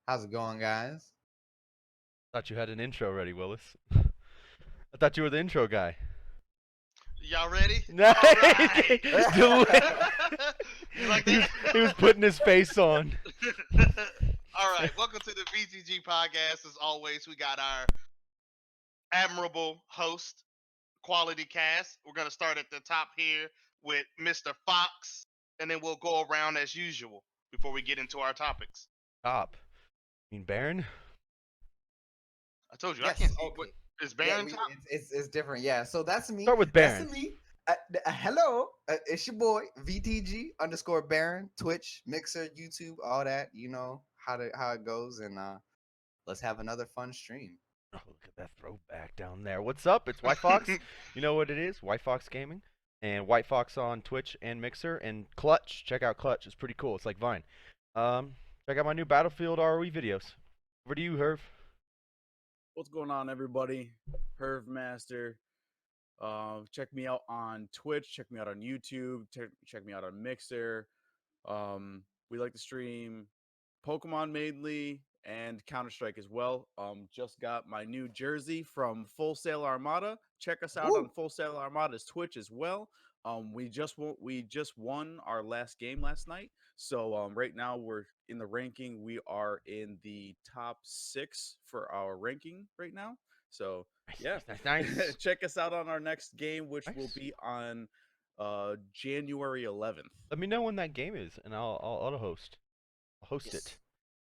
How's it going, guys? Thought you had an intro ready, Willis. I thought you were the intro guy. Y'all ready? Nice. All right. You like he, was, that? he was putting his face on. All right. Welcome to the VTG Podcast. As always, we got our admirable host, quality cast. We're going to start at the top here with Mr. Fox, and then we'll go around as usual before we get into our topics. Top. You mean Baron? I told you, Yes, I can't see. okay. What, is Yeah, Baron top? it's different. Yeah, so that's me. Start with Baron. That's me. Hello, it's your boy VTG _ Baron, Twitch, Mixer, YouTube, all that. You know how it goes, and let's have another fun stream. Oh, look at that throwback down there. What's up? It's White Fox. You know what it is? White Fox Gaming. And White Fox on Twitch and Mixer. And Clutch. Check out Clutch. It's pretty cool. It's like Vine. Check out my new Battlefield ROE videos. Over to you, Herv. What's going on, everybody? Herv Master. Check me out on Twitch. Check me out on YouTube. Check me out on Mixer. We like to stream Pokemon mainly and Counter-Strike as well. Just got my new jersey from Full Sail Armada. Check us out on Full Sail Armada's Twitch as well. We just won our last game last night. So right now we're in the ranking. We are in the top 6 for our ranking right now. So yeah, Nice. check us out on our next game, which will Nice. be on January 11th. Let me know when that game is, and I'll auto-host. I'll host Yes. it.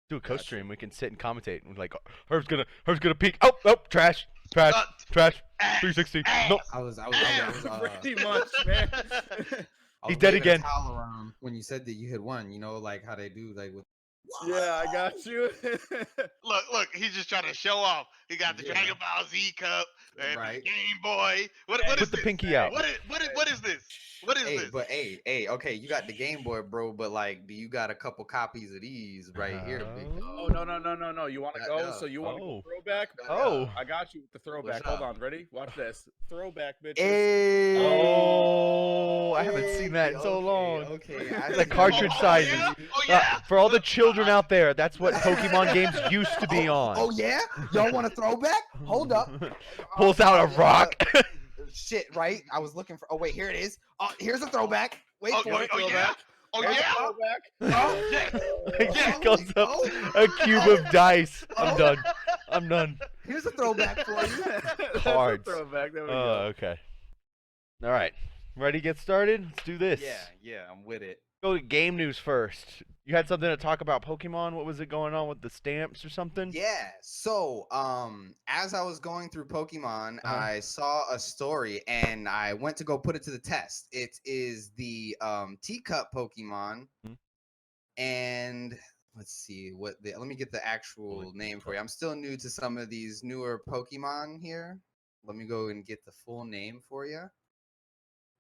Do a Gotcha. co-stream. We can sit and commentate. And like, Herb's gonna peek. Oh, trash. 360. Nope. I was Pretty much, man. I He's was dead waving a again. towel around when you said that you had won. You know, like how they do, like with. Yeah, I got you. Look, he's just trying to show off. He got the Yeah. Dragon Ball Z cup and Right. the Game Boy. What Put is the this? pinky out. What is this? What is Hey, this? but hey, okay, you got the Game Boy, bro, but like, do you got a couple copies of these right here, big dog? Oh, no. You want to Yeah, go? yeah. So you want to Oh. go throwback? Oh. I got you with the throwback. What's Hold up? on, ready? Watch this. Throwback, bitches. Hey, Oh, I haven't seen that in so long. Okay, The cartridge Oh, sizes. yeah? Oh, yeah. For all the children out there, that's what Pokemon games used to be on. Oh yeah, y'all want a throwback? Hold up. Pulls out a rock. Shit, right? I was looking for. Oh wait, here it is. Oh, here's a throwback. Wait Oh, for oh, it. oh, yeah? Oh, Here's a yeah? Throwback. Oh, Yeah. It just Holy goes up oh. a cube of dice. I'm Oh. done. I'm done. Here's a throwback for you. That's a Cards. throwback. There we Oh, go. okay. All right. Ready to get started? Let's do this. Yeah, I'm with it. Go to game news first. You had something to talk about Pokemon. What was it going on with the stamps or something? Yeah. So, as I was going through Pokemon, Uh-huh. I saw a story and I went to go put it to the test. It is the teacup Pokemon, Mhm. and let's see let me get the actual name for you. I'm still new to some of these newer Pokemon here. Let me go and get the full name for you.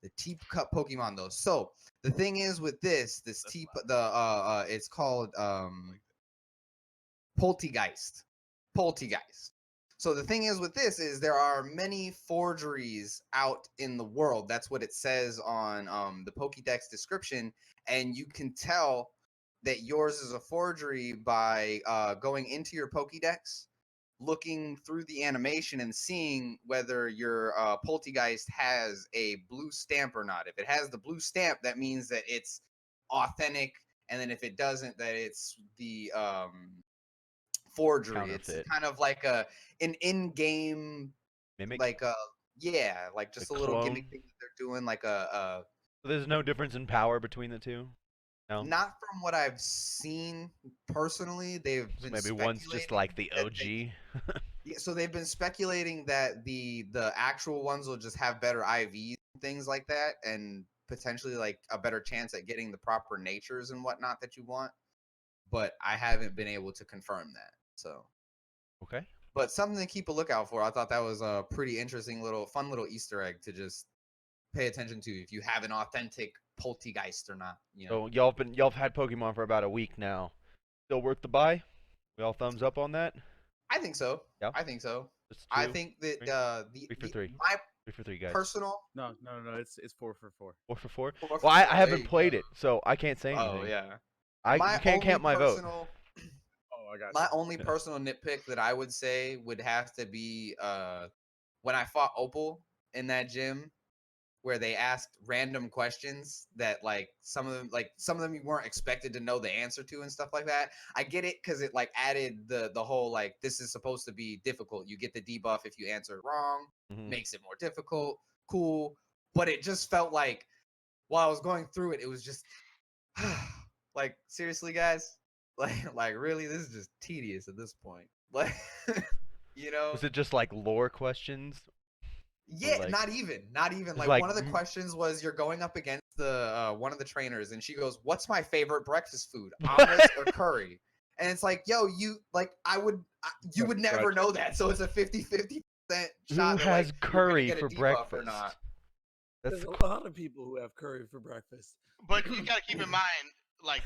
The teacup Pokemon, though. So the thing is with this it's called Poltegeist. So the thing is with this is there are many forgeries out in the world. That's what it says on the Pokédex description, and you can tell that yours is a forgery by going into your Pokédex, looking through the animation and seeing whether your Poltegeist has a blue stamp or not. If it has the blue stamp, that means that it's authentic, and then if it doesn't, that it's the forgery. It's Counterfeit. kind of like an in-game, Mimic. like like just a little clone? gimmick thing that they're doing, like a There's no difference in power between the two. No. not from what I've seen personally. They've So been maybe one's just speculating like the that OG. Yeah, so they've been speculating that the actual ones will just have better IVs and things like that, and potentially like a better chance at getting the proper natures and whatnot that you want. But I haven't been able to confirm that. So, Okay. but something to keep a lookout for. I thought that was a pretty interesting fun little Easter egg to just pay attention to if you have an authentic Poltegeist or not. You know. So y'all have had Pokemon for about a week now. Still worth the buy? We all thumbs up on that? I think so. Yeah. I think so. Just I two? think that Three for three. my 3 for 3 guys. personal No. It's 4 for 4. 4 for 4? 4 for Well, I 4, there haven't you played go. it, so I can't say anything. Oh yeah. You can't only count my vote. Oh, I got My you. only personal nitpick that I would say would have to be when I fought Opal in that gym, where they asked random questions that some of them you weren't expected to know the answer to and stuff like that. I get it because it added the whole this is supposed to be difficult. You get the debuff if you answer it wrong, makes it more difficult. Cool, but it just felt like while I was going through it, it was just seriously, guys, really, this is just tedious at this point. Was it just like lore questions? Yeah, like- not even. It's One of the questions was you're going up against the one of the trainers, and she goes, "What's my favorite breakfast food, omelets or curry?" And it's yo, you you would never know that, so it's a 50-50% shot. Who that, has you're gonna curry get a for debuff breakfast? or not. That's There's a lot of people who have curry for breakfast. But you gotta keep in mind,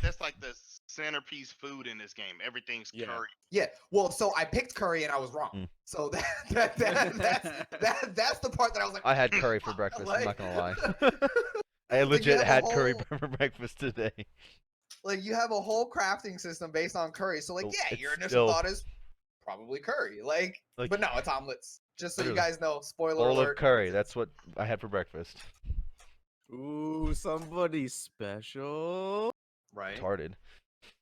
that's the centerpiece food in this game. Everything's Yeah. curry. Yeah, well, so I picked curry and I was wrong. So that's the part that I was like, I had curry for breakfast. I'm not gonna lie. I you legit have a had curry whole- for breakfast today. you have a whole crafting system based on curry. So So yeah, it's your initial still- thought is probably curry. But no, it's omelets. Just so you Literally. guys know, spoiler Bowl alert. of curry. That's what I had for breakfast. Ooh, somebody special. right. Retarded.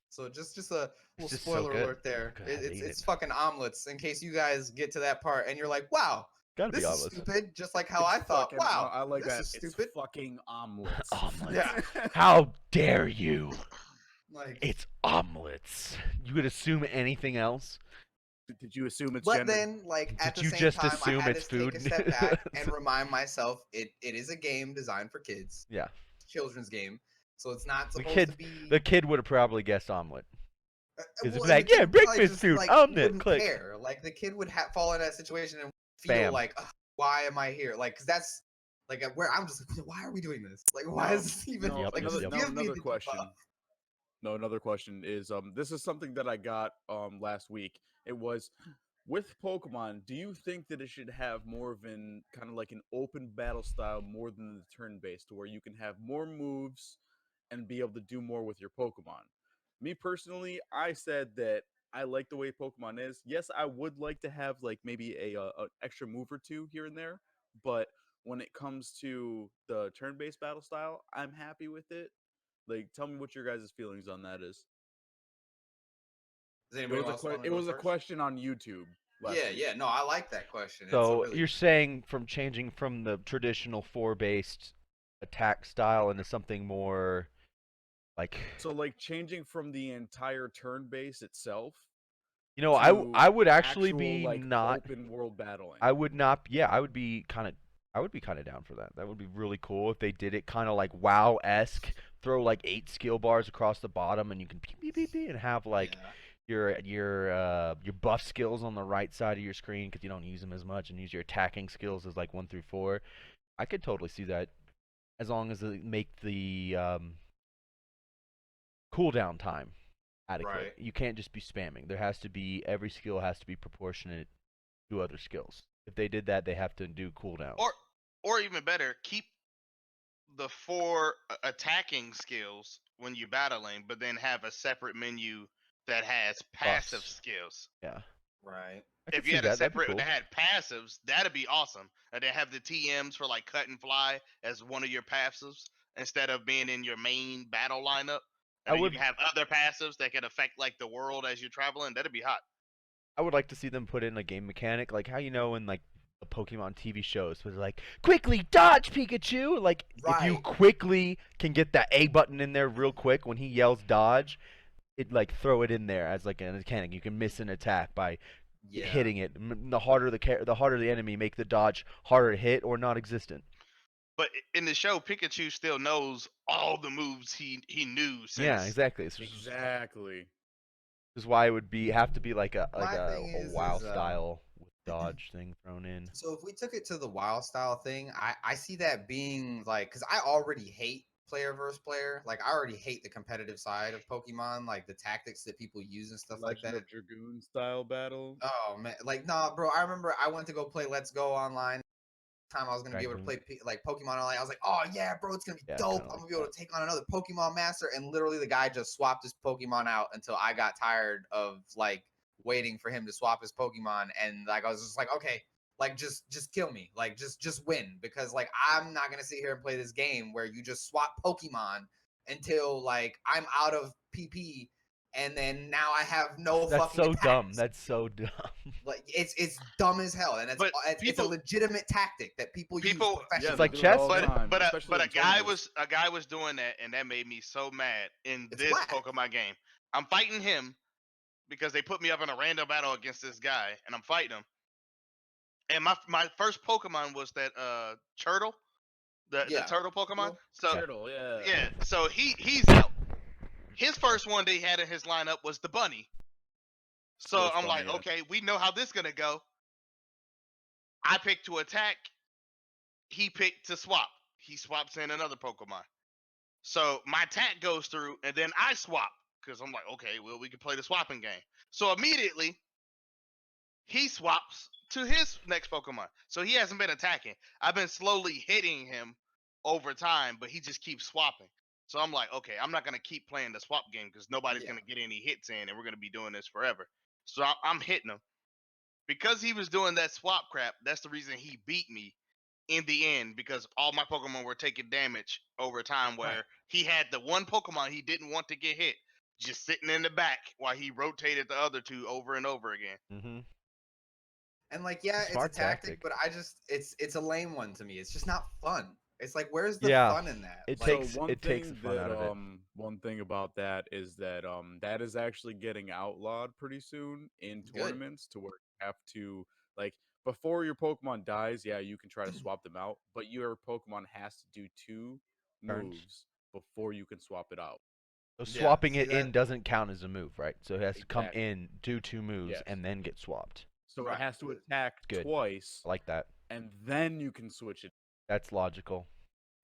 So just a little just so spoiler good. alert there. God, I hate It's it. fucking omelets. In case you guys get to that part and you're like, wow, Gotta this be is omelets. stupid. Just like how I It's thought. fucking- Wow, I like this that. is It's stupid. fucking omelets. Omelets. Yeah. How dare you? It's It's omelets. You could assume anything else? Did you assume it's But gender? then, at Did the you same just time, I assume had it's to take food? a step back and remind myself it is a game designed for kids, Yeah. children's game, so it's not The supposed kid- to be. The kid would have probably guessed omelet. well, It's and like, the kid yeah, would probably breakfast just, food, he omelet, wouldn't click. care. The kid would fall in that situation and feel Bam. "Ugh, why am I here? Because that's where I'm just why are we doing this? Why No, is this even? No, Yep, another, yep. no, give me another the question. debuff. No, another question is this is something that I got last week. It was with Pokemon, do you think that it should have more of an kind of like an open battle style more than the turn based to where you can have more moves and be able to do more with your Pokemon? Me personally, I said that I like the way Pokemon is. Yes, I would like to have maybe a extra move or two here and there, but when it comes to the turn based battle style, I'm happy with it. Tell me what your guys' feelings on that is. Does anybody else wanna It go was a first? question on YouTube. last Yeah, week. yeah. No, I like that question. It's a So really you're saying from changing from the traditional 4-based attack style into something more like So changing from the entire turn base itself. I would actually actual, be not open world battling. I would not yeah, I would be kind of down for that. That would be really cool if they did it kind of like WoW-esque, throw 8 skill bars across the bottom and you can beep beep beep beep and have yeah. your buff skills on the right side of your screen because you don't use them as much, and use your attacking skills as 1 through 4. I could totally see that as long as they make the cooldown time adequate. Right. You can't just be spamming. There has to be every skill has to be proportionate to other skills. If they did that, they have to do cooldown. Or even better, keep the 4 attacking skills when you're battling, but then have a separate menu that has passive Buffs. skills. Yeah. Right. I could If you see had a that. That'd be separate cool. that had passives, that'd be awesome. And they have the TMs for cut and fly as one of your passives instead of being in your main battle lineup. I And then would- you can have other passives that can affect the world as you're traveling. That'd be hot. I would like to see them put in a game mechanic, like how in the Pokemon TV shows, was quickly dodge Pikachu. If you Right. quickly can get that A button in there real quick when he yells dodge, it throw it in there as a mechanic. You can miss an attack by Yeah. hitting it. The harder the enemy, make the dodge harder to hit or non-existent. But in the show, Pikachu still knows all the moves he knew since Yeah, exactly. This Exactly. is why it would have to be My thing a is, WoW is, style with dodge thing thrown in. So if we took it to the WoW style thing, I see that being because I already hate player versus player. I already hate the competitive side of Pokemon, the tactics that people use and stuff like Legend that. of Dragoon style battle. Oh man, nah, bro. I remember I went to go play Let's Go online. time I was gonna be able to play Raccoon. like Pokemon Online. I was like, oh yeah, bro, it's gonna be Yeah, dope. kinda I'm like gonna be able that. to take on another Pokemon Master. And literally, the guy just swapped his Pokemon out until I got tired of like waiting for him to swap his Pokemon. And like I was just like, okay, like just kill me, like just win, because like I'm not gonna sit here and play this game where you just swap Pokemon until like I'm out of PP. And then now I have no That's fucking so dumb. attacks. That's so dumb. Like it's dumb as hell, and But it's a people- legitimate tactic that people use people- professionally. Yeah, It's they like do it chess, all the man. time, But especially a in guy tournaments. was doing that, and that made me so mad in It's this whack. Pokemon game. I'm fighting him because they put me up in a random battle against this guy, and I'm fighting him. And my first Pokemon was that turtle, the Yeah. turtle Pokemon. Turtle. So Turtle, yeah. yeah, so he's out. His first one they had in his lineup was the bunny. So Sports I'm bunny, like, yeah. okay, we know how this gonna go. I picked to attack. He picked to swap. He swaps in another Pokemon. So my attack goes through, and then I swap because I'm like, okay, well, we can play the swapping game. So immediately, he swaps to his next Pokemon. So he hasn't been attacking. I've been slowly hitting him over time, but he just keeps swapping. So I'm like, okay, I'm not gonna keep playing the swap game because nobody's Yeah. gonna get any hits in, and we're gonna be doing this forever. So I'm hitting him because he was doing that swap crap. That's the reason he beat me in the end, because all my Pokemon were taking damage over time, where Right. he had the one Pokemon he didn't want to get hit just sitting in the back while he rotated the other two over and over again. Mm-hmm. And like, yeah, Smart it's a tactic, tactic. but I just it's a lame one to me. It's just not fun. It's like, where's the Yeah, fun in that? it Like, takes- So one it takes thing the fun that out of it. one thing about that is that that is actually getting outlawed pretty soon in Good. tournaments, to where you have to, like, before your Pokemon dies, yeah, you can try to swap them out, but your Pokemon has to do 2 Turns. moves before you can swap it out. So Yeah, swapping see it in that- doesn't count as a move, right? So it has to come Exactly. in, do 2 moves, Yes. and then get swapped. So Right. it has to attack Good. twice, I like that. and then you can switch it. That's logical.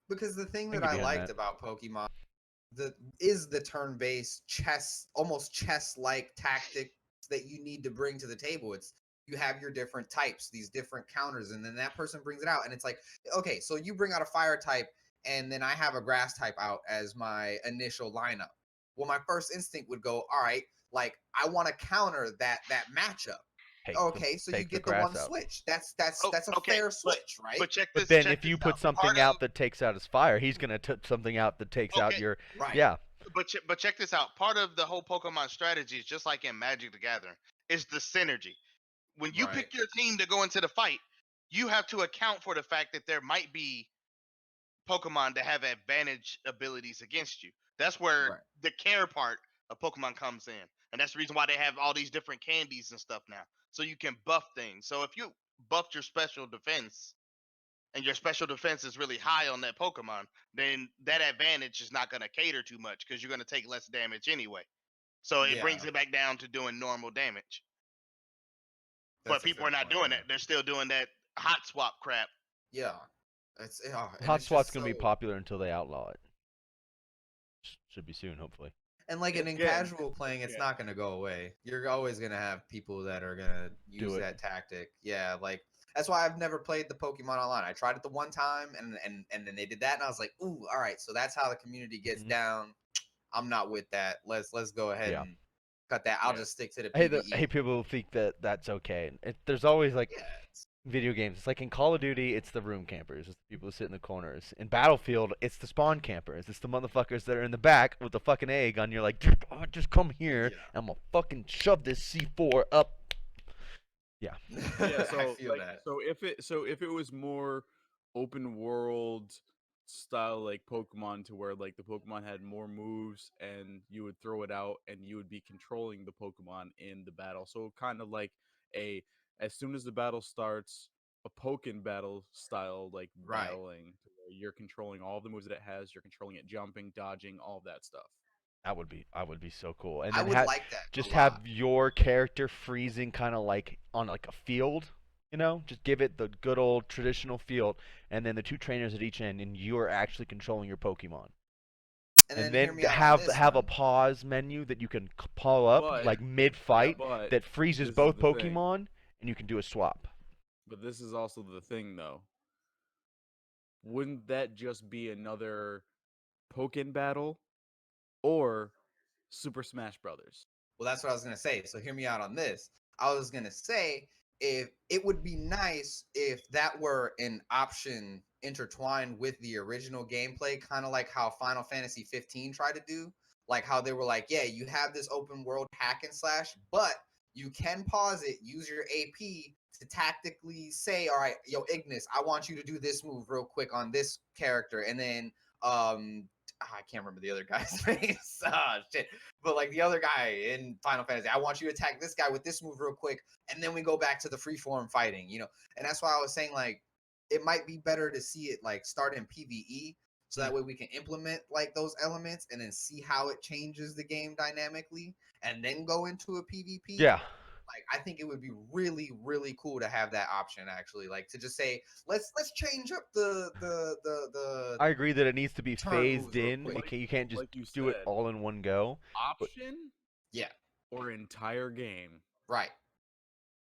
because the thing I can that I get behind liked that. about Pokemon is the turn-based chess, almost chess-like tactics that you need to bring to the table. It's you have your different types, these different counters, and then that person brings it out, and it's like, okay, so you bring out a fire type, and then I have a grass type out as my initial lineup. Well, my first instinct would go, all right, like I want to counter that matchup. Okay, so you take the get the grass one out. switch. That's Oh, a okay, fair but- switch, right? But check this. But then check if you this put out. something Part out of- that takes out his fire, he's gonna put something out that takes out Okay. your Right. yeah. but check this out. Part of the whole Pokemon strategy is just like in Magic the Gathering. Is the synergy. When you Right. pick your team to go into the fight, you have to account for the fact that there might be Pokemon that have advantage abilities against you. That's where Right. the care part of Pokemon comes in. And that's the reason why they have all these different candies and stuff now. So you can buff things. So if you buffed your special defense and your special defense is really high on that Pokemon, then that advantage is not going to cater too much because you're going to take less damage anyway. So it brings Yeah. it back down to doing normal damage. That's But a people fair are not point, doing yeah. that. They're still doing that hot swap crap. Yeah. It's and Hot it's swap's just gonna be so- popular until they outlaw it. Should be soon, hopefully. And like in It's getting- casual playing, it's yeah. not gonna go away. You're always gonna have people that are gonna use it. that tactic. Yeah, like that's why I've never played the Pokemon Online. I tried it the one time, and then they did that, and I was like, ooh, all right. So that's how the community gets Mhm. down. I'm not with that. Let's go ahead Yeah. and cut that. I'll Yeah. just stick to the Hey, PvE. people think that that's okay. There's always like Yeah, it's- video games. It's like in Call of Duty, it's the room campers. It's the people who sit in the corners. In Battlefield, it's the spawn campers. It's the motherfuckers that are in the back with the fucking egg on. You're like, just come here, Yeah. and I'm gonna fucking shove this C4 up. Yeah, I so feel like, that. so if it was more open world style, like Pokemon, to where like the Pokemon had more moves and you would throw it out and you would be controlling the Pokemon in the battle. So kind of like as soon as the battle starts, a Pokken battle style, like Right. battling, to where you're controlling all the moves that it has. You're controlling it, jumping, dodging, all of that stuff. I would be so cool. And I then would like that. just a have lot. your character freezing kind of like on like a field, just give it the good old traditional field, and then the 2 trainers at each end, and you're actually controlling your Pokemon. And hear then me out on have this a one. pause menu that you can pull up But- like mid fight but that freezes this is both the thing. Pokemon, and you can do a swap. But this is also the thing, though. wouldn't that just be another Pokken battle or Super Smash Brothers? Well, that's what I was gonna say. So hear me out on this. I was gonna say if it would be nice if that were an option intertwined with the original gameplay, kind of like how Final Fantasy 15 tried to do. Like how they were like, yeah, you have this open world hack and slash, but you can pause it, use your AP to tactically say, all right, yo, Ignis, I want you to do this move real quick on this character, and then I can't remember the other guy's face. Shit. But like the other guy in Final Fantasy, I want you to attack this guy with this move real quick, and then we go back to the freeform fighting, you know. And that's why I was saying like it might be better to see it like start in PvE, so that way we can implement like those elements and then see how it changes the game dynamically, and then go into a PvP. Yeah. Like I think it would be really, really cool to have that option actually. Like to just say, let's change up the I agree that it needs to be turn phased moves real in. quick. You can't just Like you do it said. all in one go. Option Yeah, or entire game? right.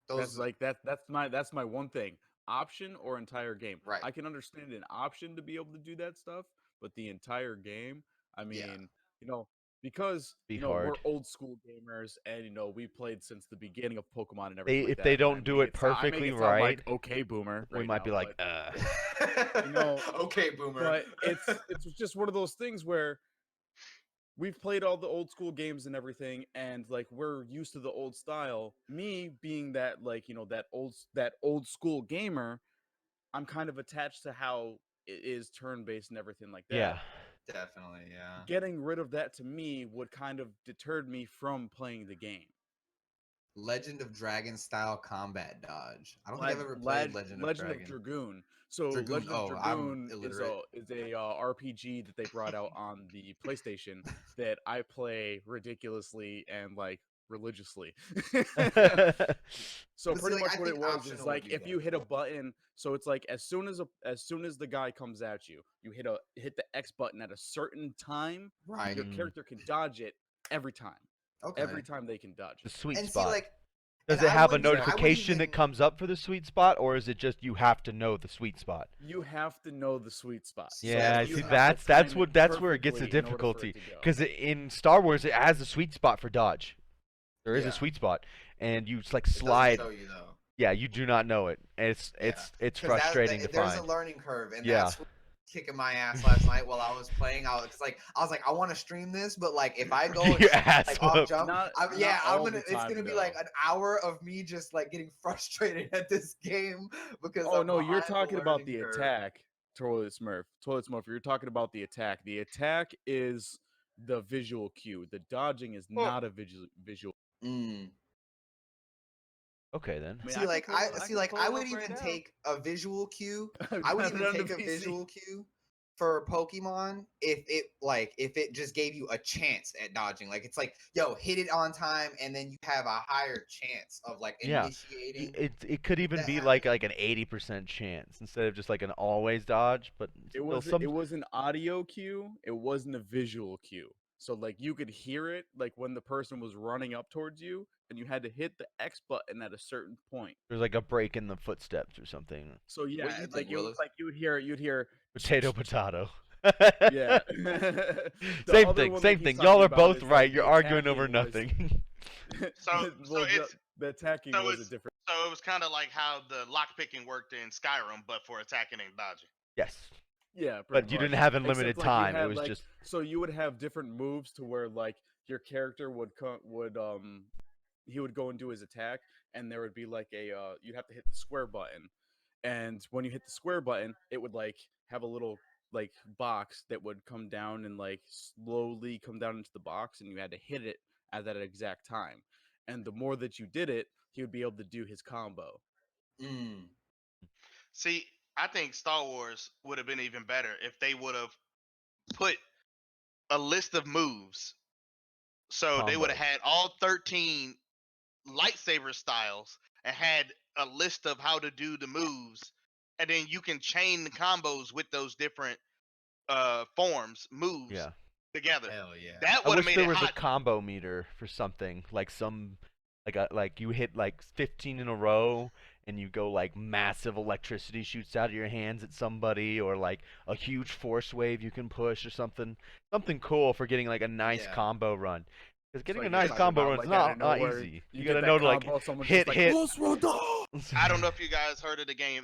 That's Those like that's my one thing. Option or entire game. Right. I can understand an option to be able to do that stuff, but the entire game, I mean, Yeah. you know, because Be you know we're hard. old school gamers, and you know we played since the beginning of Pokemon and everything. If like they that, and don't do it I make perfectly sound right, like okay, boomer. we right might be now, like, but, You know, okay, boomer. but it's just one of those things where we've played all the old school games and everything, and like we're used to the old style. Me being that like that old school gamer, I'm kind of attached to how it is turn based and everything like that. yeah. Definitely, yeah. Getting rid of that to me would kind of deterred me from playing the game. Legend of Dragon style combat dodge. I don't think I've ever played Legend of Legend of Dragon. Dragoon. So Dragoon. Legend of Oh, I'm Dragoon illiterate. is a RPG that they brought out on the PlayStation that I play ridiculously and like religiously. So But see, pretty like, much I what it think was is optional like would be if you better. hit a button, so it's like as soon as the guy comes at you, you hit the X button at a certain time, Right. your character can dodge it every time. Okay. Every time they can dodge The it. sweet And see, spot. like, Does and it I have a wouldn't- I would notification that even- comes up for the sweet spot, or is it just you have to know the sweet spot? You have to know the sweet spot. So Yeah, you see, have that's to time that's it where it gets the perfectly in order for difficulty. it to go. Because in Star Wars, it has a sweet spot for dodge. There is Yeah. a sweet spot, and you just like It doesn't slide. show you, though. Yeah, you do not know it. And it's Yeah. it's 'Cause frustrating to there's find. a learning curve, and Yeah. that's what was kicking my ass last night while I was playing. I was like, I want to stream this, but like if I go and Your like ass off whooped. jump, Not I'm all gonna. the It's time, gonna be though. like an hour of me just like getting frustrated at this game because. Oh I'm no, you're behind talking about learning the curve. attack, Toilet Smurf. Toilet Smurf, you're talking about the attack. The attack is the visual cue. The dodging is Well- not a visual. Mm. Okay then. I mean, See, can like pull I it- see, can like pull I it would up right even now. take a visual cue. I've I would got it even on the take a PC. visual cue for Pokemon if it just gave you a chance at dodging. Like it's like, yo, hit it on time, and then you have a higher chance of like Yeah. initiating. It could even that be happening. like an 80% chance instead of just like an always dodge. But It was an audio cue. It wasn't a visual cue. So like you could hear it like when the person was running up towards you, and you had to hit the X button at a certain point. there's like a break in the footsteps or something. So yeah, you like think, Willis? you'd hear Potato, potato. yeah. The Same other thing, one same that thing. he's Y'all talking are about both is, right. like, You're the arguing over attacking was- nothing. So Well, it's the attacking so was a it's- different. so it was kind of like how the lock picking worked in Skyrim, but for attacking and dodging. Yes. Yeah, But pretty you much. didn't have Except, unlimited like, you time. It had, was like- just So you would have different moves to where like your character he would go and do his attack, and there would be like you'd have to hit the square button, and when you hit the square button, it would like have a little like box that would come down and like slowly come down into the box, and you had to hit it at that exact time. And the more that you did it, he would be able to do his combo. Mm. See, I think Star Wars would have been even better if they would have put a list of moves. So they would have Combos. had all 13 lightsaber styles and had a list of how to do the moves, and then you can chain the combos with those different moves yeah. together. Hell yeah. That I would have wish made there it was hot. a combo meter for something like like you hit like 15 in a row and you go like massive electricity shoots out of your hands at somebody, or like a huge force wave you can push or something cool for getting like a nice Yeah. combo run. Because getting like a you're nice talking combo about, run is like, out of not nowhere, easy. you You get gotta that know to like combo, someone's hit just like, hit. "Los Rodos!" I don't know if you guys heard of the game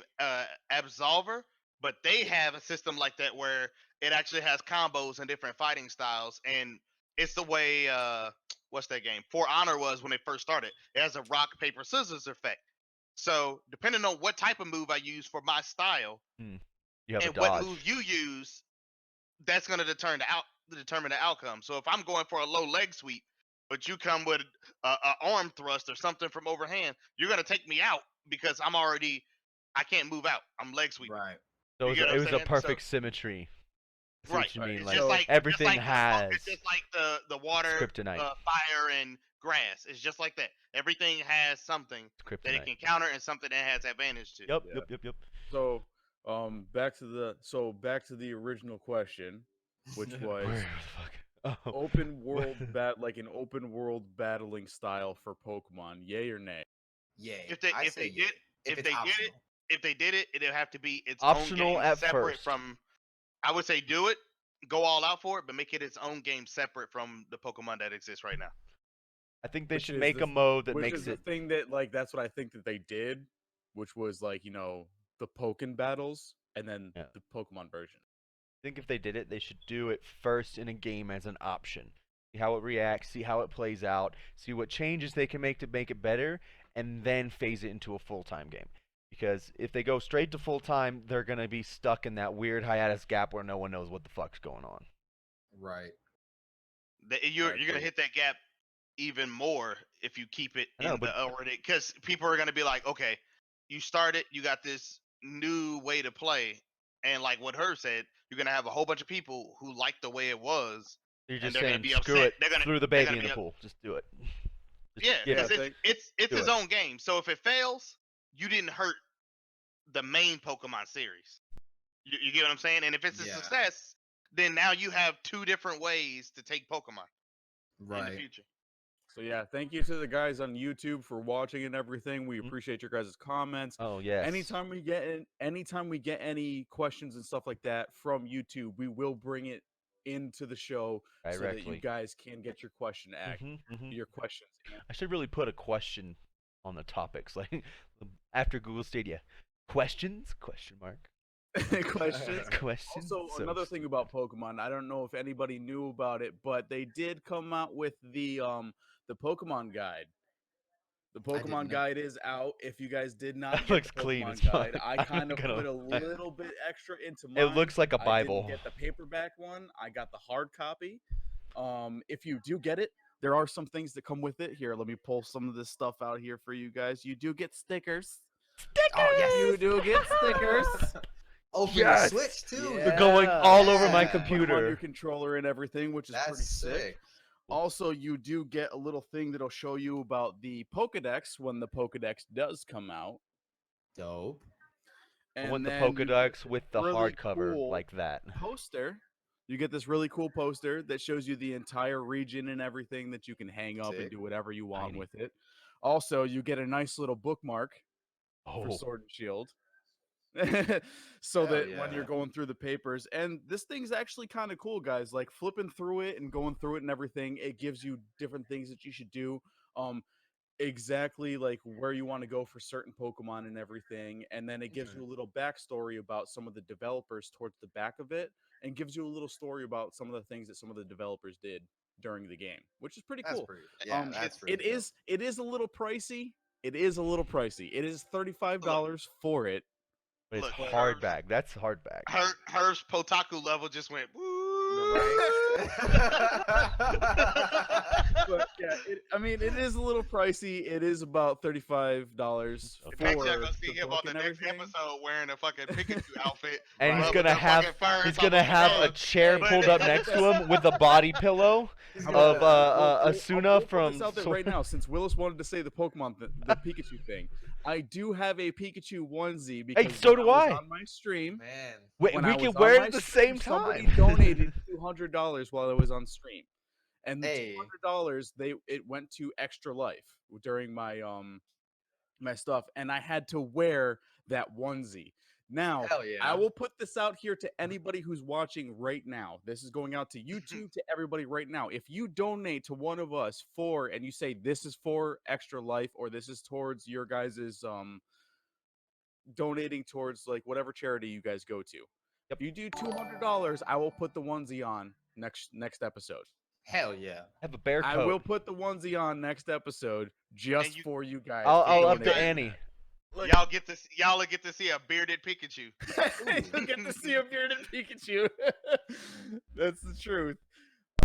Absolver, but they have a system like that where it actually has combos and different fighting styles, and it's the way what's that game? For Honor was when it first started. It has a rock paper scissors effect. So depending on what type of move I use for my style You have a and what dodge. move you use, that's going to determine the outcome. So if I'm going for a low leg sweep, but you come with a arm thrust or something from overhand, you're going to take me out because I can't move out. I'm leg sweeping. Right. So You get what it I'm was a saying? perfect symmetry. I see Right. what you Right. mean. It's Like just like everything it's has just like the water, kryptonite. fire, and grass. It's just like that. Everything has something that it Kryptonite. can counter and something that it has advantage to. Yep, Yeah. yep. So, back to the original question, which Where was the fuck? Oh. open world like an open world battling style for Pokemon, yay or nay? Yay. If they I if say they yay. did If if it's they did it optional. if they did it, it'd have to be its Optional own game at separate first. from. I would say do it, go all out for it, but make it its own game separate from the Pokemon that exists right now. I think they Which should is make the a mode that Which makes is the it. thing that, like, that's what I think that they did, which was like, the Pokken battles and then Yeah. the Pokemon version. I think if they did it, they should do it first in a game as an option. See how it reacts, see how it plays out, see what changes they can make to make it better, and then phase it into a full-time game. Because if they go straight to full-time, they're going to be stuck in that weird hiatus gap where no one knows what the fuck's going on. Right. You're I gonna agree. hit that gap even more if you keep it I know, in but- the already, because people are gonna be like, okay, you started, you got this new way to play, and like what Herb said, you're gonna have a whole bunch of people who like the way it was, You're and just they're gonna saying, be screw upset. it, threw the they're baby gonna in be the up- pool. Just do it. Just Yeah, give because it. it's Do his it. own game. So if it fails, you didn't hurt the main Pokemon series. You get what I'm saying? And if it's a Yeah. success, then now you have two different ways to take Pokemon in the Right. future. So yeah, thank you to the guys on YouTube for watching and everything. We Mhm. appreciate your guys' comments. Oh, yes. Anytime we get any questions and stuff like that from YouTube, we will bring it into the show so that Directly. you guys can get your questions answered. I should really put a question on the topics, like after Google Stadia. Questions? Question mark. Questions. Questions. Also, So another thing about Pokemon, I don't know if anybody knew about it, but they did come out with the Pokemon guide. The didn't Pokemon know. guide is out. If you guys did not That get looks the clean Pokemon as guide, fuck. I I'm kind of gonna put a lie. little bit extra into mine. It looks like a I Bible. didn't get the paperback one. I got the hard copy. If you do get it, there are some things that come with it. Here, let me pull some of this stuff out here for you guys. You do get stickers. Oh yes. You do get stickers. Oh, for Yes! your Switch too. They're going all over my Yeah. Put 'em on your computer. controller and everything, which is That's pretty sick. Also, you do get a little thing that'll show you about the Pokedex when the Pokedex does come out. Dope. I want the then you get Pokedex this with the really hardcover cool like that. poster. You get this really cool poster that shows you the entire region and everything that you can hang up and Sick. do whatever you want Tiny. with it. Also, you get a nice little bookmark for Oh, Sword and Shield. So Hell that when you're yeah. going through the papers, and this thing's actually kind of cool, guys, like flipping through it and going through it and everything, it gives you different things that you should do, exactly like where you want to go for certain Pokemon and everything, and then it gives Okay. you a little backstory about some of the developers towards the back of it, and gives you a little story about some of the things that some of the developers did during the game, which is pretty That's cool. pretty. Yeah, that's really It is a little pricey. It is $35 for it. but it's Look, hardback. That's hardback. Her's Potaku level just went woo. But yeah, it is a little pricey. It is about $35 If for actually I gonna see the him book on the and next everything. episode wearing a fucking Pikachu outfit, And he's with gonna the have fucking fur he's top gonna of his have a head. chair Hey, pulled up next to him with a body pillow He's of gonna- I'll Asuna put from this out there right now, since Willis wanted to say the Pokemon, the Pikachu thing. I do have a Pikachu onesie because so when do I I. was on my stream. Man. Wait, When we I can was on wear it my at the stream, same somebody time. donated $200 while I was on stream, and the Hey. $200 it went to Extra Life during my my stuff, and I had to wear that onesie. Now, Hell yeah. I will put this out here to anybody who's watching right now. This is going out to YouTube, to everybody right now. If you donate to one of us and you say this is for Extra Life or this is towards your guys's donating towards like whatever charity you guys go to. If you do $200, I will put the onesie on next episode. Hell yeah. Have a bear coat. I will put the onesie on next episode just for you guys. I'll up the donating. ante. Look, Y'all will get to see a bearded Pikachu. you'll get to see a bearded Pikachu. That's the truth.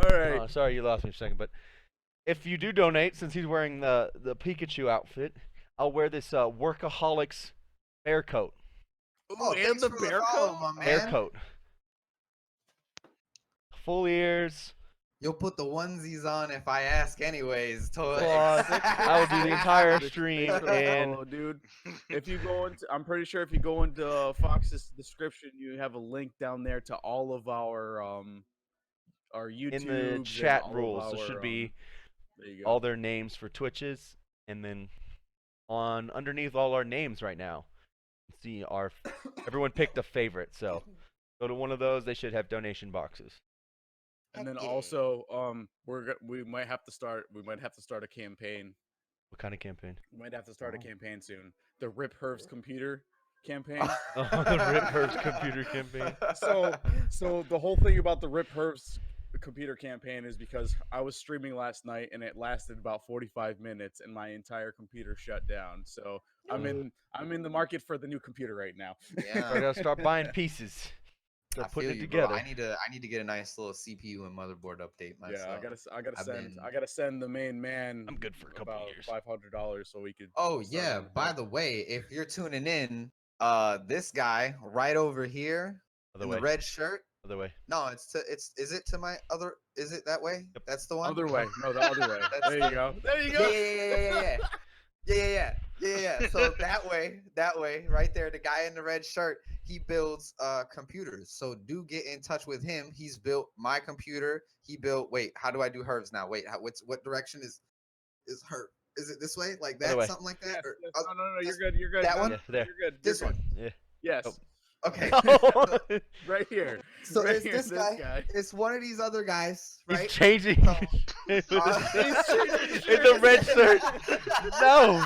All right. Oh, sorry, you lost me for a second. But if you do donate, since he's wearing the Pikachu outfit, I'll wear this Workaholics bear coat. Ooh, and thanks the for bear follow, coat. my man. Bear coat. Full ears. You'll put the onesies on if I ask, anyways. I will do the entire stream, Thanks for the and follow, dude. If you go into, I'm pretty sure if you go into Fox's description, you have a link down there to all of our YouTube in the chat rules, there should be there you all go. their names for Twitches, and then underneath all our names right now, see everyone picked a favorite. So go to one of those. They should have donation boxes. And then Heck yeah. also, we might have to start a campaign. What kind of campaign? We might have to start a campaign soon. The Rip Herf's computer campaign. Oh, the Rip Herf's computer campaign. So the whole thing about the Rip Herf's computer campaign is because I was streaming last night and it lasted about 45 minutes and my entire computer shut down. So I'm in the market for the new computer right now. I Yeah. gotta start buying pieces. I Start putting feel it you, bro. together. I need to get a nice little CPU and motherboard update myself. Yeah, I gotta I've send been- I gotta send the main man. I'm good for a couple about years. $500 so we could. Oh start yeah. on the By board. the way, if you're tuning in, this guy right over here Other in way. the red shirt. Other way. No, is it to my other? Is it that way? Yep. That's the one. Other way, no, the other way. That's- There you go. There you go. Yeah. So that way, right there, the guy in the red shirt, he builds computers. So do get in touch with him. He's built my computer. He built. Wait, how do I do Herv's now? Wait, what direction is Herb? Is it this way, like that, Other way. something like that? Yes, Or, yes, no, you're good. You're good. that No, one? Yeah, there. You're good. This you're one. good. Yeah. Yes. Oh. Okay. Right here. So Right it's here, this guy. It's one of these other guys, He's right? changing. So- With He's changing his in the red shirt. No.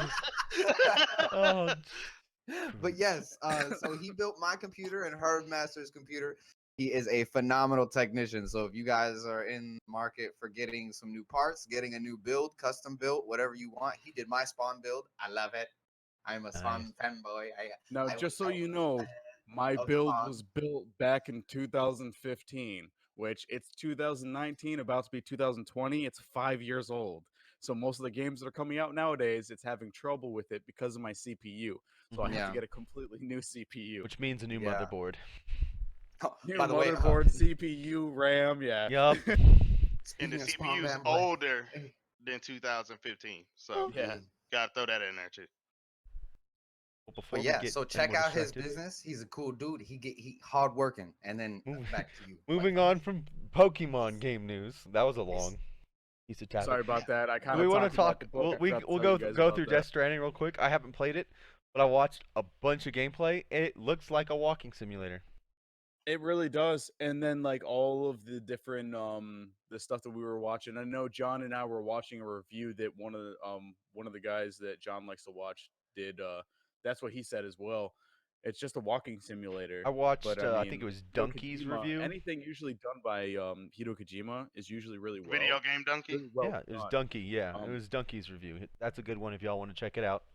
Oh. But yes, so he built my computer and Herb Master's computer. He is a phenomenal technician. So if you guys are in the market for getting some new parts, getting a new build, custom built, whatever you want, he did my spawn build. I love it. I'm a spawn fanboy. Now, I- just so I- you know, my Oh, build come on. was built back in 2015, which it's 2019, about to be 2020. It's 5 years old. So most of the games that are coming out nowadays, it's having trouble with it because of my CPU. So I have Yeah. to get a completely new CPU. Which means a new Yeah. motherboard. Oh, New by the way, motherboard, CPU, RAM, yeah. Yup. And speaking the of spawn CPU is fanboy, older than 2015. So Yeah. gotta throw that in there too. Well, before But we yeah, get so any check more out his distracted, business. He's a cool dude. He hard working. And then Moving- back to you. Moving on from Pokemon game news. That was a long piece of topic. Sorry about that. I kind Do of we want to talk? We'll We'll go through Death Stranding real quick. I haven't played it, but I watched a bunch of gameplay. It looks like a walking simulator. It really does. And then like all of the different the stuff that we were watching. I know John and I were watching a review that one of the guys that John likes to watch did that's what he said as well. It's just a walking simulator. I watched. But, I mean, think it was Hideo Donkey's Kojima- review. Anything usually done by Hideo Kojima is usually really well. Video game donkey. really well Yeah, it was done. Donkey. Yeah, it Um, was Donkey's review. That's a good one if y'all want to check it out.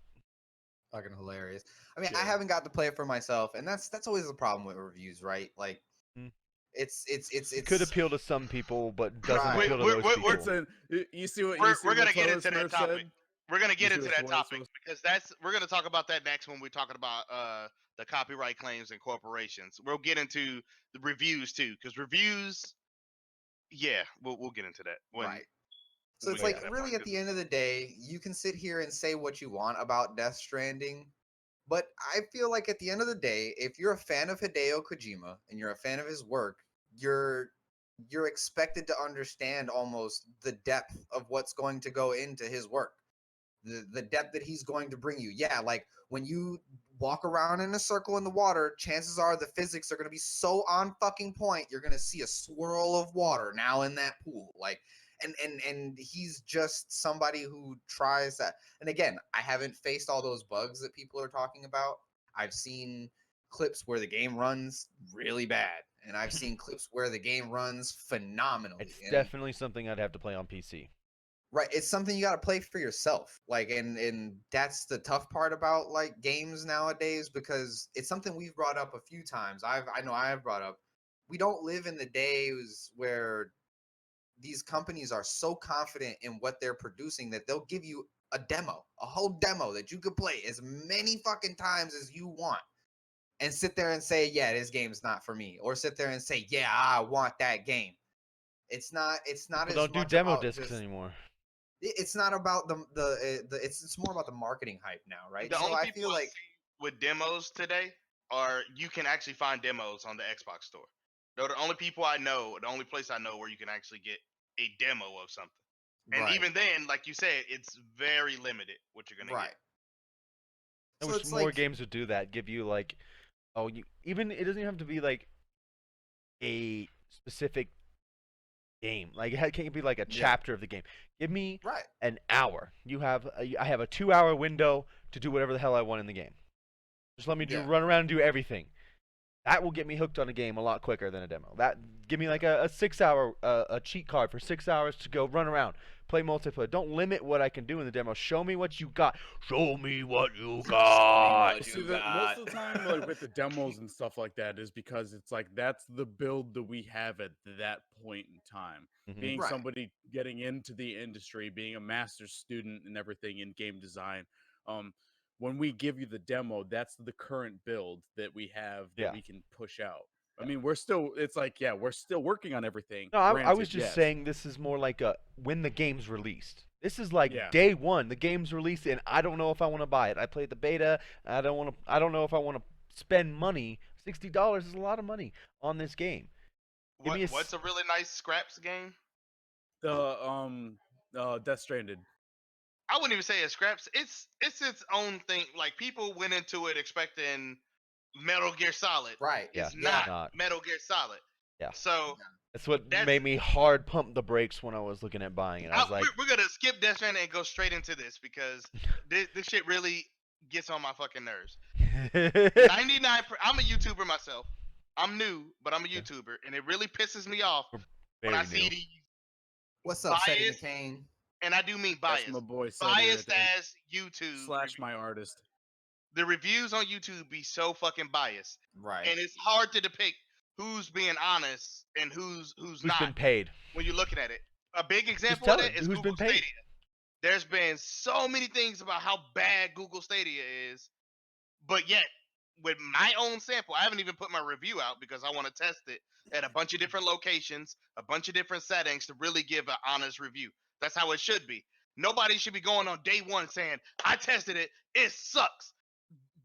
Fucking hilarious. I mean, I Yeah. haven't got to play it for myself, and that's always the problem with reviews, right? Like, Mm. it's It could appeal to some people, but doesn't Right. appeal to We're- those we're- people. Listen, you see what We're- you see we're gonna what get Toilet into that Smurf topic. said? We're gonna get You into see that what Toilet topic Smurf- because we're gonna talk about that next when we're talking about the copyright claims and corporations. We'll get into the reviews too, because reviews, yeah, we'll get into that. right. So when it's we like get to that really part, at the end of the day, you can sit here and say what you want about Death Stranding, but I feel like at the end of the day, if you're a fan of Hideo Kojima and you're a fan of his work, you're expected to understand almost the depth of what's going to go into his work. the depth that he's going to bring you. Yeah, like when you walk around in a circle in the water, chances are the physics are going to be so on fucking point. You're going to see a swirl of water now in that pool. Like, and he's just somebody who tries that. And again, I haven't faced all those bugs that people are talking about. I've seen clips where the game runs really bad, and I've seen clips where the game runs phenomenally. It's And definitely something I'd have to play on PC. right, it's something you got to play for yourself. Like, and that's the tough part about like games nowadays, because it's something we've brought up a few times. I know I've brought up. We don't live in the days where these companies are so confident in what they're producing that they'll give you a whole demo that you could play as many fucking times as you want, and sit there and say, yeah, this game's not for me, or sit there and say, yeah, I want that game. It's not People as don't do much demo about discs just, anymore. it's not about the it's more about the marketing hype now, right? The So only I people feel I like see with demos today are you can actually find demos on the Xbox store. They're the only people I know, the only place I know where you can actually get a demo of something. And right, even then, like you said, it's very limited what you're gonna right. get. I So wish it's more like games would do that. Give you like, oh, you even it doesn't even have to be like a specific game. Like it can't be like a yeah, chapter of the game. Give me right, an hour. I have a 2 hour window to do whatever the hell I want in the game. Just let me yeah, run around and do everything. That will get me hooked on a game a lot quicker than a demo. That give me like a 6 hour a cheat card for 6 hours to go run around, play multiplayer. Don't limit what I can do in the demo. Show me what you got. Show me what you got. what See, you that most got. of the time, like with the demos and stuff like that, is because it's like that's the build that we have at that point in time. Mhm. Being Right. somebody getting into the industry, being a master's student and everything in game design, um, when we give you the demo, that's the current build that we have that Yeah. we can push out. I Yeah. mean, we're still. It's like, yeah, we're still working on everything. No, I was Granted, just yes. saying this is more like a when the game's released. This is like Yeah. day one. The game's released, and I don't know if I want to buy it. I played the beta. I don't want to. I don't know if I want to spend money. $60 is a lot of money on this game. Give me What's a really nice scraps game? The Death Stranded. I wouldn't even say it's scraps. It's its own thing. Like people went into it expecting Metal Gear Solid. Right. Yeah, It's Yeah. not Metal Gear Solid. Yeah. So That's what that's made me hard pump the brakes when I was looking at buying it. I was like, we're gonna skip Death Stranding and go straight into this because this shit really gets on my fucking nerves. 99. I'm a YouTuber myself. I'm new, but I'm a Yeah. YouTuber, and it really pisses me off when very I new. see these What's up, Seti biased, McCain? and I do mean That's biased, my boy. Seti right biased there. as YouTube Slash my artist. the reviews on YouTube be so fucking biased, Right. and it's hard to depict who's being honest and who's Who's not been paid? when you're looking at it. A big example tell of it, that is who's Google been paid? Stadia. There's been so many things about how bad Google Stadia is, but yet with my own sample, I haven't even put my review out because I want to test it at a bunch of different locations, a bunch of different settings to really give an honest review. That's how it should be. Nobody should be going on day one saying, I tested it, it sucks.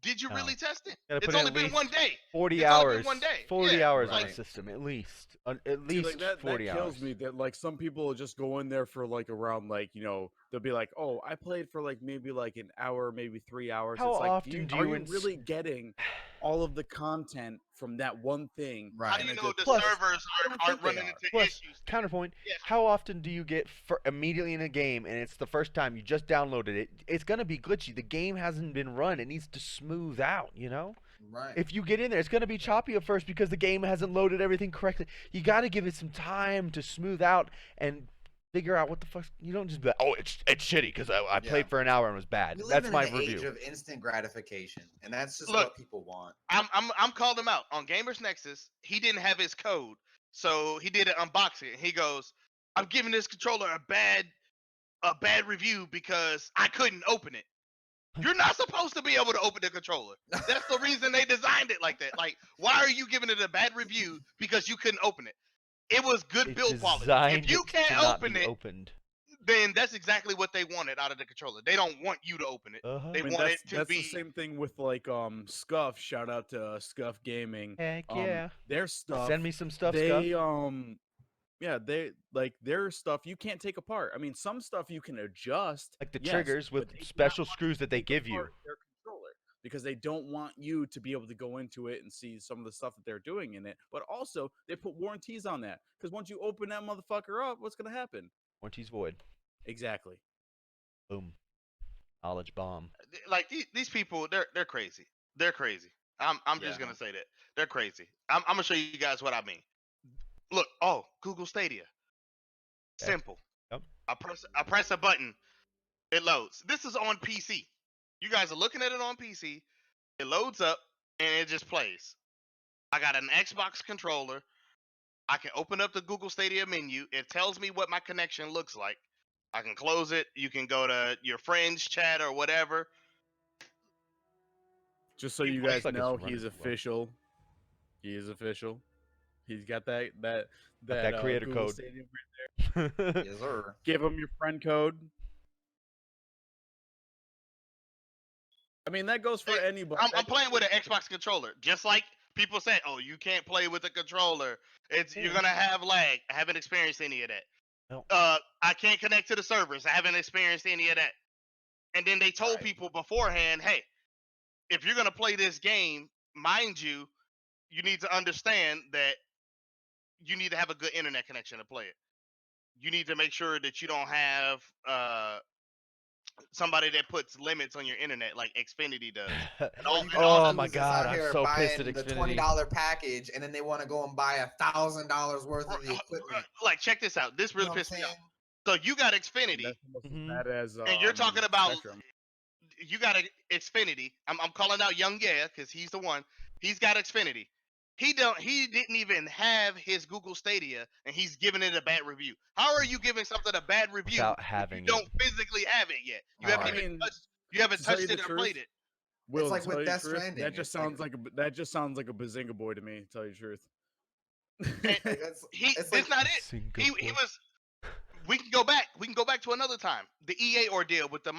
Did you No. really test it? Gotta put It's in only at been least one day. 40 It's only been hours. one day. 40 Yeah, hours on right. the system, at least. At See, least like that 40 kills hours. me that like some people just go in there for like around like they'll be like, oh, I played for like maybe like an hour, maybe 3 hours. How it's like, often do are you you ins- really getting all of the content from that one thing? How Right. do you And know it the Plus- servers I don't aren't think they running are. into Plus, issues? counterpoint, Yeah. how often do you get immediately in a game and it's the first time you just downloaded it? It's going to be glitchy. The game hasn't been run. It needs to smooth out, you know? Right. If you get in there, it's going to be choppy at first because the game hasn't loaded everything correctly. You got to give it some time to smooth out and figure out what the fuck. You don't just be like, oh, it's shitty because I played for an hour and it was bad. We live That's in my an age review. of instant gratification, and that's just Look, what people want. I'm calling him out on Gamers Nexus. He didn't have his code, so he did an unboxing. And he goes, "I'm giving this controller a bad review because I couldn't open it." You're not supposed to be able to open the controller. That's the reason they designed it like that. Like, why are you giving it a bad review because you couldn't open it? It was good They build quality. designed If you it to can't not open be it, opened. then that's exactly what they wanted out of the controller. They don't want you to open it. Uh-huh. They I mean, want that's it to that's be the same thing with like Scuff. Shout out to Scuff Gaming. Heck yeah. Their stuff. Send me some stuff, They Scuff. Yeah, they like their stuff you can't take apart. I mean, some stuff you can adjust, Like the yes, triggers but with they do not special want you screws to that they take give you. apart their controller because they don't want you to be able to go into it and see some of the stuff that they're doing in it. But also, they put warranties on that because once you open that motherfucker up, what's gonna happen? Warranties void. Exactly. Boom. Knowledge bomb. Like these people, they're crazy. They're crazy. I'm just Yeah. gonna say that they're crazy. I'm gonna show you guys what I mean. Look, Google Stadia. Okay. Simple. Yep. I press a button, it loads. This is on PC. You guys are looking at it on PC. It loads up and it just plays. I got an Xbox controller. I can open up the Google Stadia menu. It tells me what my connection looks like. I can close it. You can go to your friends chat or whatever. Just so You you play- guys like it's know, running he's well. official. He is official. He's got that that creator Google code. Stadium. Yes, sir. Give him your friend code. I mean, that goes for Hey, anybody. I'm playing with an Xbox controller. Just like people say, oh, you can't play with a controller. You're gonna have lag. I haven't experienced any of that. No. I can't connect to the servers. I haven't experienced any of that. And then they told Right. people beforehand, hey, if you're gonna play this game, mind you, you need to understand that you need to have a good internet connection to play it. You need to make sure that you don't have somebody that puts limits on your internet like Xfinity does. And all, What you and got all Oh dudes my that's god, out I'm here so pissed at buying the Xfinity. $20 package, and then they want to go and buy $1,000 worth of the equipment. like check this out. This You know really what I'm pissed me off. saying? So you got Xfinity, That's almost Mhm. as bad as and you're talking about Spectrum. you got Xfinity. I'm calling out Young Yeah because he's the one. He's got Xfinity. He didn't even have his Google Stadia, and he's giving it a bad review. How are you giving something a bad review Without if having you don't it. physically have it yet? You All haven't right. even I mean, to touched tell you it the or truth, played it. Will, like to with tell you the Death truth, Stranding, that just it's like- sounds like that just sounds like a Bazinga boy to me. To tell you the truth. And Like, it's that's like not it. He was. We can go back. We can go back to another time. The EA ordeal with the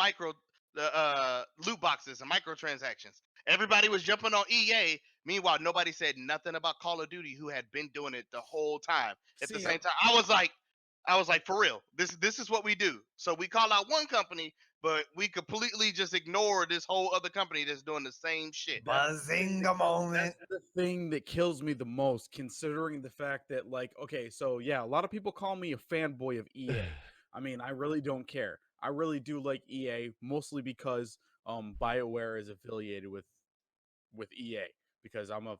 loot boxes and microtransactions. Everybody was jumping on EA. Meanwhile, nobody said nothing about Call of Duty, who had been doing it the whole time. At the See, same time, I was like, for real, this is what we do. So we call out one company, but we completely just ignore this whole other company that's doing the same shit. Bazinga moment. That's the thing that kills me the most, considering the fact that, like, okay, so yeah, a lot of people call me a fanboy of EA. I mean, I really don't care. I really do like EA, mostly because BioWare is affiliated with EA, because I'm a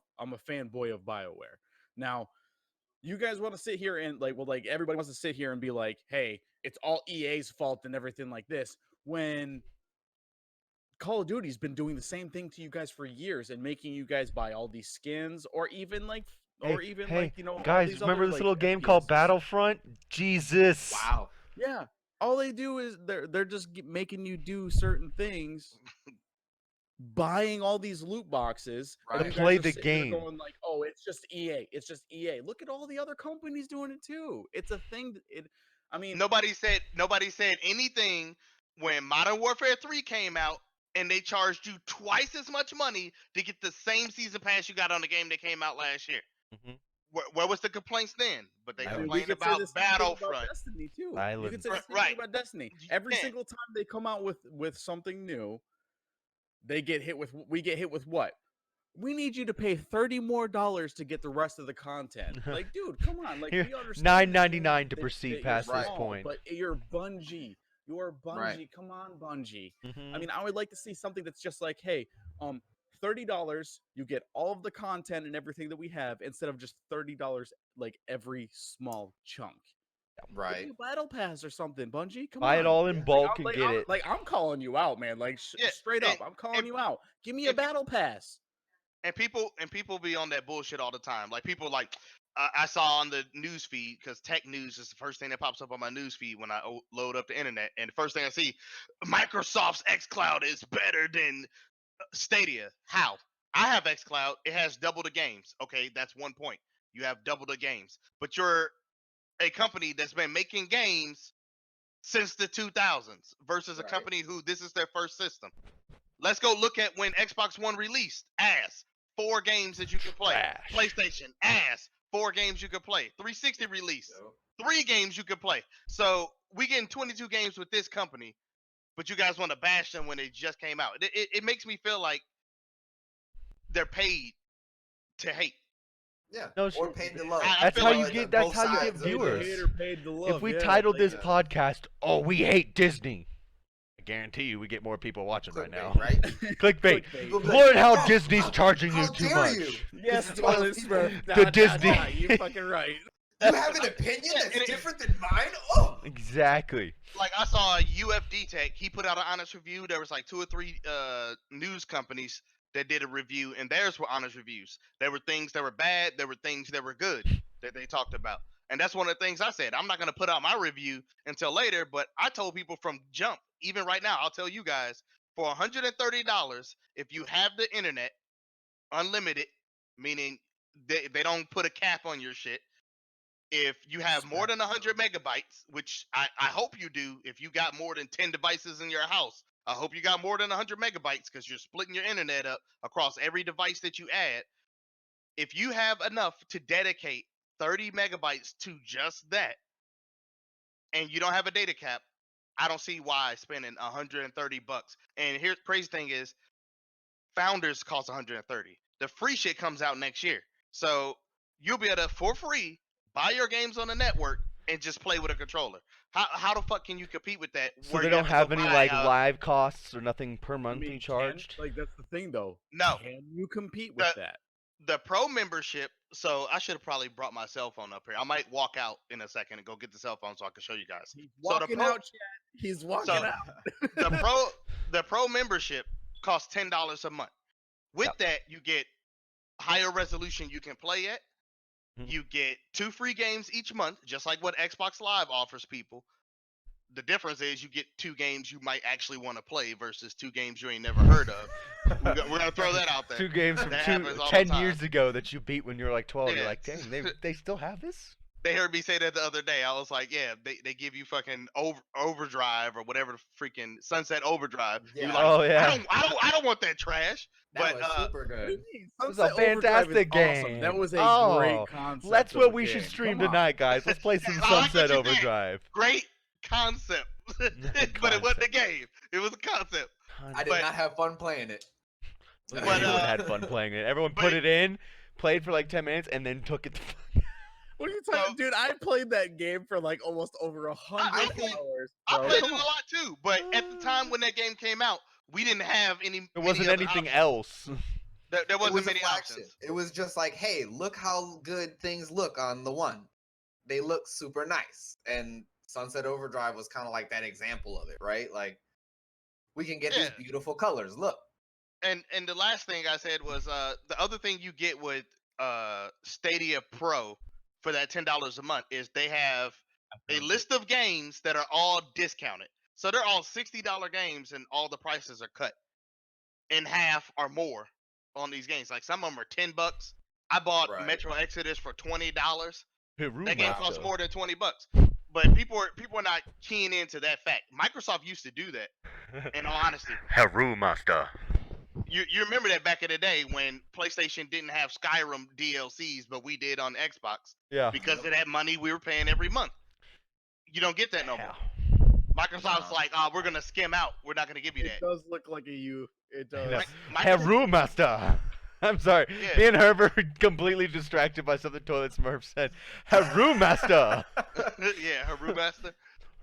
fanboy of BioWare. Now, you guys want to sit here and like everybody wants to sit here and be like, hey, it's all EA's fault and everything like this, when Call of Duty's been doing the same thing to you guys for years and making you guys buy all these skins, or even like Hey, all guys, these remember other, this like, little game called FPSs. Battlefront? Jesus. Wow. Yeah, all they do is they're just making you do certain things, buying all these loot boxes, and Right. you Play guys are the sitting there game. going like, oh, it's just EA, it's just EA. Look at all the other companies doing it too. It's a thing. I mean, Nobody said anything when Modern Warfare 3 came out and they charged you twice as much money to get the same season pass you got on the game that came out last year. Mhm. Where was the complaints then? But they I mean, we complained could say about the same thing about Battlefront. Destiny too. You Silence. could say the same Right. thing about Destiny. You Every can. single time they come out with something new, we get hit with what? We need you to pay $30 more to get the rest of the content. Like, dude, come on. Like, Here, we understand $9.99 to that proceed you're past this Right. point. but you're Bungie. You're Bungie. Right. Come on, Bungie. Mhm. I mean, I would like to see something that's just like, hey, $30, you get all of the content and everything that we have, instead of just $30 like every small chunk. Give Right. me a battle pass or something, Bungie. Come Buy on. it all in Yeah. bulk and get it. Like, I'm calling you out, man. Like, Yeah, straight up, I'm calling and- you out. Give me a and- battle pass. And people be on that bullshit all the time. Like people I saw on the news feed, because tech news is the first thing that pops up on my news feed when I load up the internet, and the first thing I see, Microsoft's xCloud is better than Stadia. How? I have xCloud. It has double the games. Okay, that's one point. You have double the games, but you're a company that's been making games since the 2000s versus a Right. company who this is their first system. Let's go look at when Xbox One released. Ass. 4 games that you can play. Trash. PlayStation. Ass. 4 games you can play. 360 released. 3 games you could play. So we getting 22 games with this company, but you guys want to bash them when they just came out. It makes me feel like they're paid to hate. Yeah. No, Or paid to love. That's feel how like you Like, get. both That's how you get sides of the- viewers. Hater paid to love. If we yeah, titled like this podcast, "Oh, we hate Disney," I guarantee you we get more people watching right now. Clickbait, right? Clickbait. People be Learn like, how "Oh, Disney's charging you how too dare much. you? Yes, It's Toilet people- Smurf. Disney- You fucking right. You have an opinion that's And it- different than mine? Oh! Exactly. Like I saw UFD Tech, he put out an honest review. There was like 2 or 3 news companies that did a review, and theirs were honest reviews. There were things that were bad, there were things that were good that they talked about. And that's one of the things I said. I'm not gonna put out my review until later, but I told people from jump, even right now, I'll tell you guys, for $130, if you have the internet, unlimited, meaning they don't put a cap on your shit. If you have more than 100 megabytes, which I hope you do, if you got more than 10 devices in your house, I hope you got more than 100 megabytes because you're splitting your internet up across every device that you add. If you have enough to dedicate 30 megabytes to just that, and you don't have a data cap, I don't see why spending $130. And here's the crazy thing is, Founders cost 130. The free shit comes out next year, so you'll be able to, for free, buy your games on the network and just play with a controller. How the fuck can you compete with that? So where they you don't to go have any buy like a- live costs or nothing per I month mean, you charged. like that's the thing, though. No. Can you compete with that? The pro membership. So I should have probably brought my cell phone up here. I might walk out in a second and go get the cell phone so I can show you guys. He's So the walking pro- out, Chad. He's walking So- out. The pro membership costs $10 a month. With Yep. that, you get higher resolution you can play at. Mhm. You get 2 free games each month, just like what Xbox Live offers people. The difference is you get 2 games you might actually want to play versus 2 games you ain't never heard of. We're gonna throw that out there. 2 games from That happens all the 10 time. years ago that you beat when you were like 12. You're Yeah. like, dang, they still have this? They heard me say that the other day. I was like, yeah, they give you fucking overdrive or whatever the freaking Sunset Overdrive. You're Yeah. like, Oh yeah. I don't want that trash. That But was super What do you good. mean? It was Sunset a Overdrive is fantastic awesome. game. That was a Oh, great concept. That's of what a we should game. stream Come on. tonight, guys. Let's play some I like what Sunset you did. Overdrive. great concept. But it wasn't a game. It was a concept. I did But- not have fun playing it. Everyone But, had fun playing it. Everyone but- put it in, played for like 10 minutes, and then took it. What are you talking, dude? I played that game for like almost over 100 played- hours. I bro. played it Come a on. lot too. But at the time when that game came out, we didn't have any. There wasn't many other anything options. else. There It wasn't was a many flagship. options. It was just like, hey, look how good things look on the one. They look super nice. And Sunset Overdrive was kind of like that example of it, right? Like, we can get these Yeah. beautiful colors. Look. And the last thing I said was the other thing you get with Stadia Pro for that $10 a month is they have a list of games that are all discounted. So they're all $60 games and all the prices are cut in half or more on these games. Like some of them are $10. I bought Right. Metro Exodus for $20. Hey, That game Wow. costs more than $20. But people are not keying into that fact. Microsoft used to do that, in all honesty. Haru Master. You remember that back in the day when PlayStation didn't have Skyrim DLCs, but we did on Xbox Yeah. because of that money we were paying every month. You don't get that no more. Microsoft's No. like, oh, we're gonna skim out. We're not gonna give you It that. does look like a U. It does. know. Microsoft- Haru Master. I'm sorry. Yeah. Me and Herb are completely distracted by something Toilet Smurf said. Haru Master. yeah, Haru Master.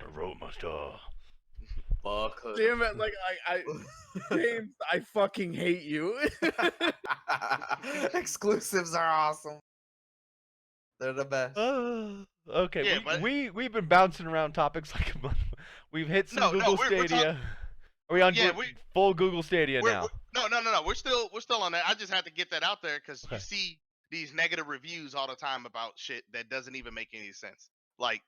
Haru Master. Fuck. Damn it! Like I James, I fucking hate you. Exclusives are awesome. They're the best. Okay, Yeah, but- we've been bouncing around topics like a month. We've hit some No, Google we're Stadia. Are we on Yeah, full Google Stadia We're- now? No. We're still on that. I just had to get that out there because Okay. you see these negative reviews all the time about shit that doesn't even make any sense. Like,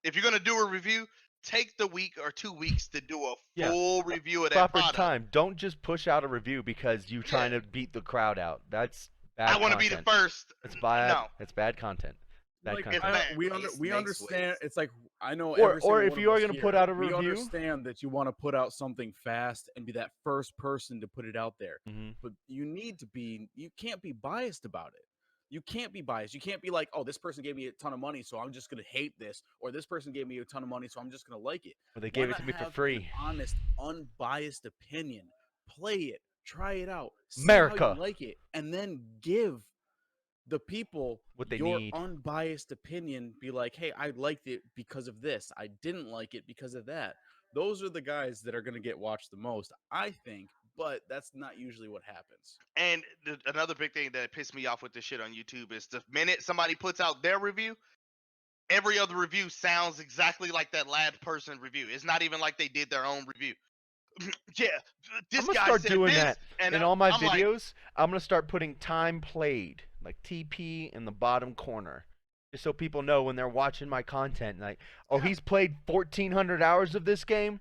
if you're gonna do a review, take the week or 2 weeks to do a Yeah. full review of that Proper product. time. Don't just push out a review because you're trying to beat the crowd out. That's bad. I want to be the first. It's bad. No. It's bad content. Bad Like, content. bad. we Taste makes understand. waves. It's like I know. Or- every single or if one you of are us gonna here, put out a we review- understand that you want to put out something fast and be that first person to put it out there. Mhm. But you need to be. You can't be biased about it. You can't be biased. You can't be like, oh, this person gave me a ton of money, so I'm just gonna hate this, or this person gave me a ton of money, so I'm just gonna like it. But they Why gave it not to me for have free. an honest, unbiased opinion? Play it, try it out, see America. how you like it, and then give the people What they your need. unbiased opinion. Be like, hey, I liked it because of this. I didn't like it because of that. Those are the guys that are gonna get watched the most, I think. But that's not usually what happens. And another big thing that pissed me off with this shit on YouTube is the minute somebody puts out their review, every other review sounds exactly like that last person review. It's not even like they did their own review. Yeah, this I'm gonna guy start said doing this, that and in all my I'm like, videos. I'm gonna start putting time played, like TP in the bottom corner, just so people know when they're watching my content. Like, oh, he's played 1,400 hours of this game.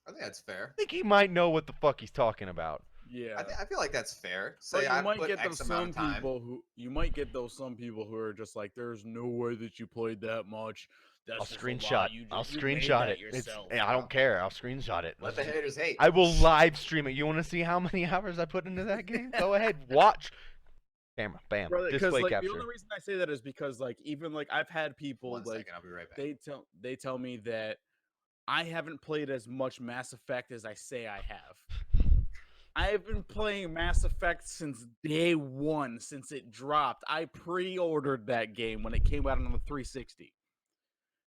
I think that's fair. I think he might know what the fuck he's talking about. Yeah. I feel like that's fair. But Say you I might put get X those amount some of time. people who you might get those some people who are just like, there's no way that you played that much. That's I'll just a screenshot. lie. You I'll you made screenshot that it. It's, yourself." I don't care. I'll screenshot it. Let the haters hate. I will live stream it. You want to see how many hours I put into that game? Go ahead, watch. Camera, bam, Brother, because display like capture. the only reason I say that is because like even like I've had people One like second, I'll be right back. they tell me that I haven't played as much Mass Effect as I say I have. I have been playing Mass Effect since day one, since it dropped. I pre-ordered that game when it came out on the 360.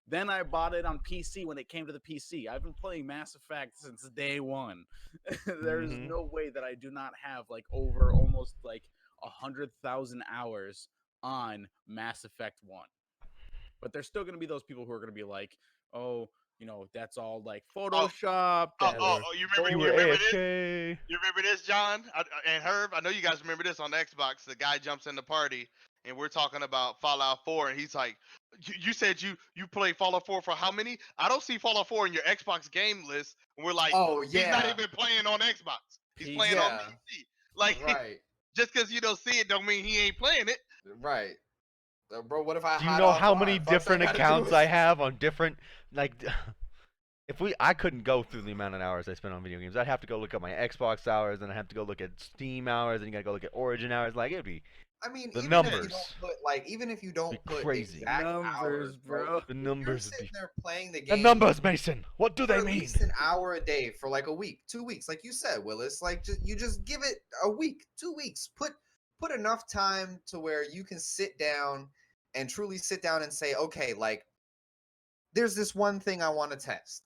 Then I bought it on PC when it came to the PC. I've been playing Mass Effect since day one. There's Mhm. no way that I do not have like over almost like 100,000 hours on Mass Effect 1. But there's still going to be those people who are going to be like, oh, you know, that's all like Photoshop. You remember? You You were remember this? AFK. You remember this, John and Herb? I know you guys remember this on Xbox. The guy jumps in the party, and we're talking about Fallout 4, and he's like, "You said you played Fallout 4 for how many? I don't see Fallout 4 in your Xbox game list." And we're like, Oh "He's not yeah, even playing on Xbox. He's He's- playing on yeah. PC. Like, right, just because you don't see it, don't mean he ain't playing it." right. Bro, what if I? Do you hide know off how on? many First I different gotta do accounts is- I have on different like? I couldn't go through the amount of hours I spent on video games. I'd have to go look at my Xbox hours, and I have to go look at Steam hours, and you gotta go look at Origin hours. Like it'd be I mean, the even If you numbers. don't put, like, even if you don't Be put crazy. exact Numbers, hours, bro. the You're numbers. Would sitting be there playing the the game. numbers, Mason. What do for they at mean? least an hour a day for like a week, 2 weeks, like you said, Willis. Like you just give it a week, 2 weeks. Put enough time to where you can sit down and truly sit down and say, okay, like there's this one thing I want to test.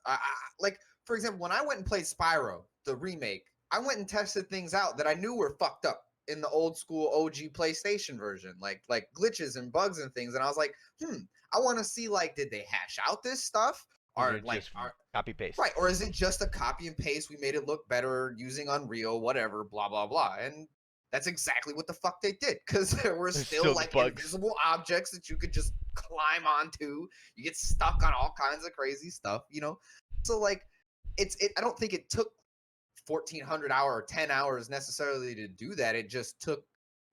Like for example, when I went and played Spyro, the remake, I went and tested things out that I knew were fucked up in the old school OG PlayStation version, like glitches and bugs and things. And I was like, I want to see, like, did they hash out this stuff? Or Or like just copy paste. right, or is it just a copy and paste? We made it look better using Unreal, whatever, blah blah blah. And that's exactly what the fuck they did, because there were There's still still like bugs. invisible objects that you could just climb onto. You get stuck on all kinds of crazy stuff, you know. So like, I don't think it took 1,400 hours or 10 hours necessarily to do that. It just took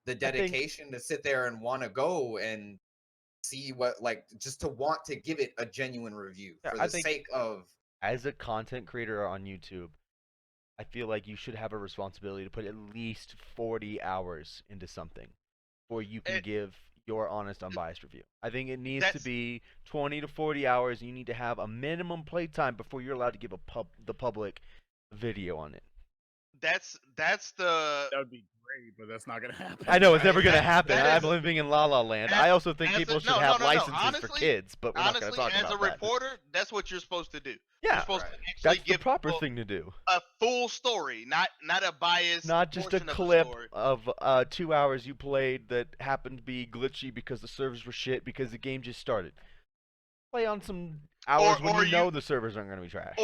the dedication to sit there and want to go and see what, like, just to want to give it a genuine review Yeah, for I the think- sake of. As a content creator on YouTube, I feel like you should have a responsibility to put at least 40 hours into something before you can give your honest, unbiased review. I think it needs to That's- be 20 to 40 hours. You need to have a minimum playtime before you're allowed to give the public a video on it. That's the That would be great, but that's not gonna happen. I know it's Right, never gonna that- happen. that I'm is- living in La La Land. as- I also think as a- people should no, have no, no, no. licenses for Honestly- kids, but we're not honestly, gonna talk as about a that. reporter, that's what you're supposed to do. Yeah, You're supposed Right. to actually that's the give proper people thing to do. a full story, not a biased, Not just a portion of the clip story. of 2 hours you played that happened to be glitchy because the servers were shit because the game just started. Play on some hours when or you know you- the servers aren't going to be trash.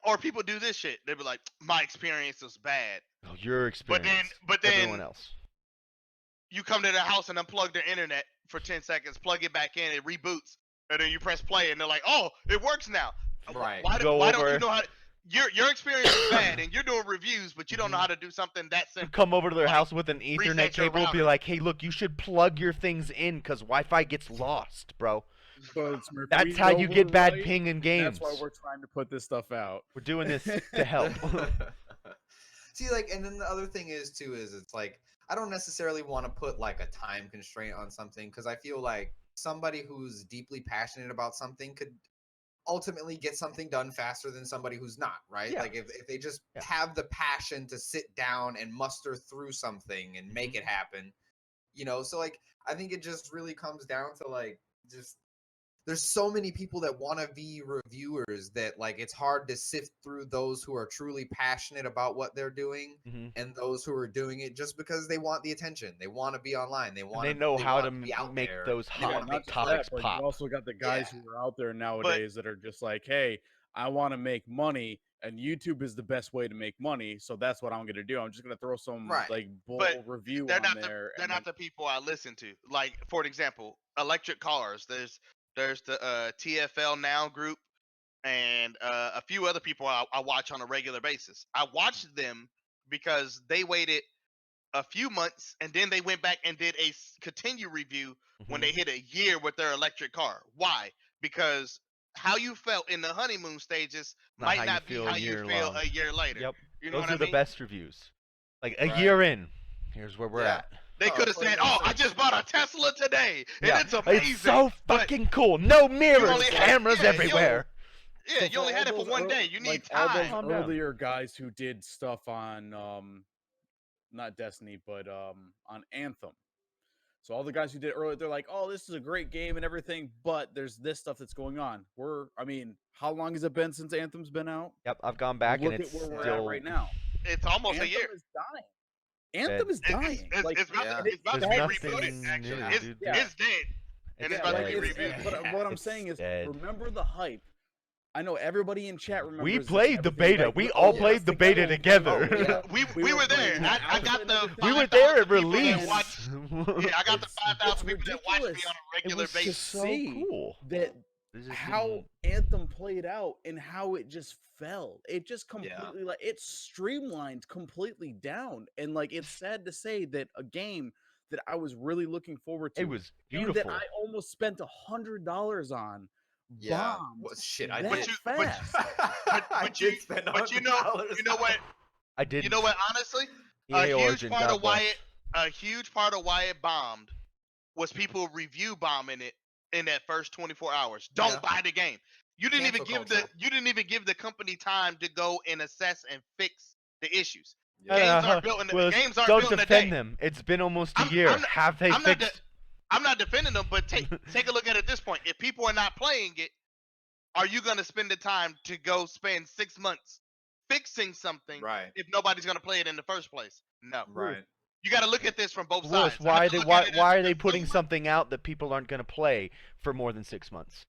Or people do this shit. They be like, my experience was bad. Oh, your experience. but then- everyone else. You come to their house and unplug their internet for 10 seconds, plug it back in, it reboots, and then you press play, and they're like, oh, it works now. Right. Why Go don't you over- know how to... Your experience is bad, and you're doing reviews, but you don't know how to do something that You simple. come over to their like, house with an Ethernet reset your cable and be router. like, hey, look, you should plug your things in because Wi-Fi gets lost, bro. But Smurf, That's we how know you we're get bad right, ping in games. That's why we're trying to put this stuff out. We're doing this to help. See, like, and then the other thing is too is it's like I don't necessarily want to put like a time constraint on something because I feel like somebody who's deeply passionate about something could ultimately get something done faster than somebody who's not, right? Yeah. Like if they just Yeah. have the passion to sit down and muster through something and make it happen, so like I think it just really comes down to like just there's so many people that want to be reviewers that like it's hard to sift through those who are truly passionate about what they're doing and those who are doing it just because they want the attention. They want to be online. They want they know how to be out make there. those They wanna hot make topics but pop. you also got the guys Yeah. who are out there nowadays that are just like, hey, I want to make money, and YouTube is the best way to make money, so that's what I'm gonna do. I'm just gonna throw some Right. like bull But review they're on not there. they're not the people I listen to. Like for example, electric cars. There's the TFL Now group and a few other people I watch on a regular basis. I watched them because they waited a few months and then they went back and did a continue review when they hit a year with their electric car. Why? Because how you felt in the honeymoon stages might not be how you feel a year later. Yep. You know Those what are I the mean? best reviews. Like a Right. year in, here's where we're Yeah. at. They could have said, "Oh, I just bought a Tesla today, and Yeah, it's amazing." it's so but fucking cool. No mirrors, only had- cameras yeah, everywhere. yeah, So you only for had it all for one those day. You need like all those time. Calm down. earlier guys who did stuff on not Destiny, but on Anthem. So all the guys who did it earlier, they're like, "Oh, this is a great game and everything," but there's this stuff that's going on. I mean, how long has it been since Anthem's been out? Yep, I've gone back Look and at it's where we're still at right now. It's almost Anthem a year. is dying. Anthem is dying. It's, like, it's about, yeah. it's about to There's be rebooted. nothing Actually, new, it's, dude. it's dead, and It's it's about to be dead. rebooted. but what I'm It's saying is, dead. remember the hype. I know everybody in chat remembers. We this and played the everything, beta. like, We oh, all yes, played the beta together. Oh, yeah. We were there. playing I got Alpha the and everything. We were there at 5,000 people that release. watched- Yeah, I got the It's 5,000 people that watch me ridiculous. on a It regular was basis. just so see cool. that It just how didn't- Anthem played out and how it just fell. It just completely like it streamlined completely down. And like it's sad to say that a game that I was really looking forward to, It was and beautiful. that I almost spent $100 on, Yeah. bombed Well, shit, I that did. fast. I did spend But you know $100. what? I did. You know what? Honestly, EA Origin, God bless. a huge part of why it bombed was people review bombing it in that first 24 hours. Don't Yeah. buy the game. You didn't Cancel even give culture. you didn't even give the company time to go and assess and fix the issues. Yeah. Games aren't built in the, Willis, games aren't don't built in a defend day. them. It's been almost a I'm- year. I'm not- Have they I'm not fixed? I'm not defending them, but take a look at it this point. If people are not playing it, are you going to spend the time to go spend 6 months fixing something Right. if nobody's going to play it in the first place? No. Right. You got to look at this from both Willis, sides. why are they putting something? something out that people aren't going to play for more than 6 months?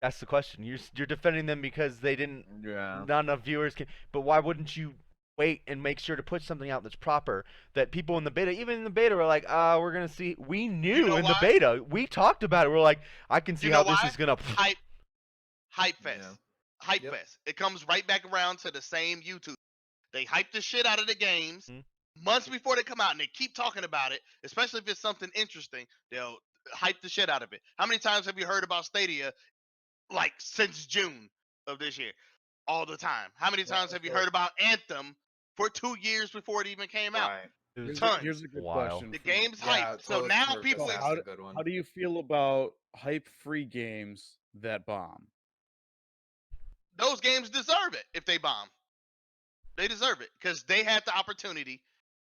That's the question. You're defending them because they didn't. Yeah. Not enough viewers can. But why wouldn't you wait and make sure to put something out that's proper? That people in the beta, even in the beta, were like, we're gonna see. We knew know in the why? beta. We talked about it. We're like, I can see You how know this why? is gonna. Hype fest. Yeah. Hype Yep. fest. It comes right back around to the same YouTube. They hype the shit out of the games Mhm. months before they come out, and they keep talking about it. Especially if it's something interesting, they'll hype the shit out of it. How many times have you heard about Stadia? Like since June of this year, all the time. How many times have you heard about Anthem for 2 years before it even came out? Right. It was Here's a good wild. question. The for you. game's Yeah, hyped. So now Toast people. Burgers, How that's do- a good one. How do you feel about hype-free games that bomb? Those games deserve it if they bomb. They deserve it because they had the opportunity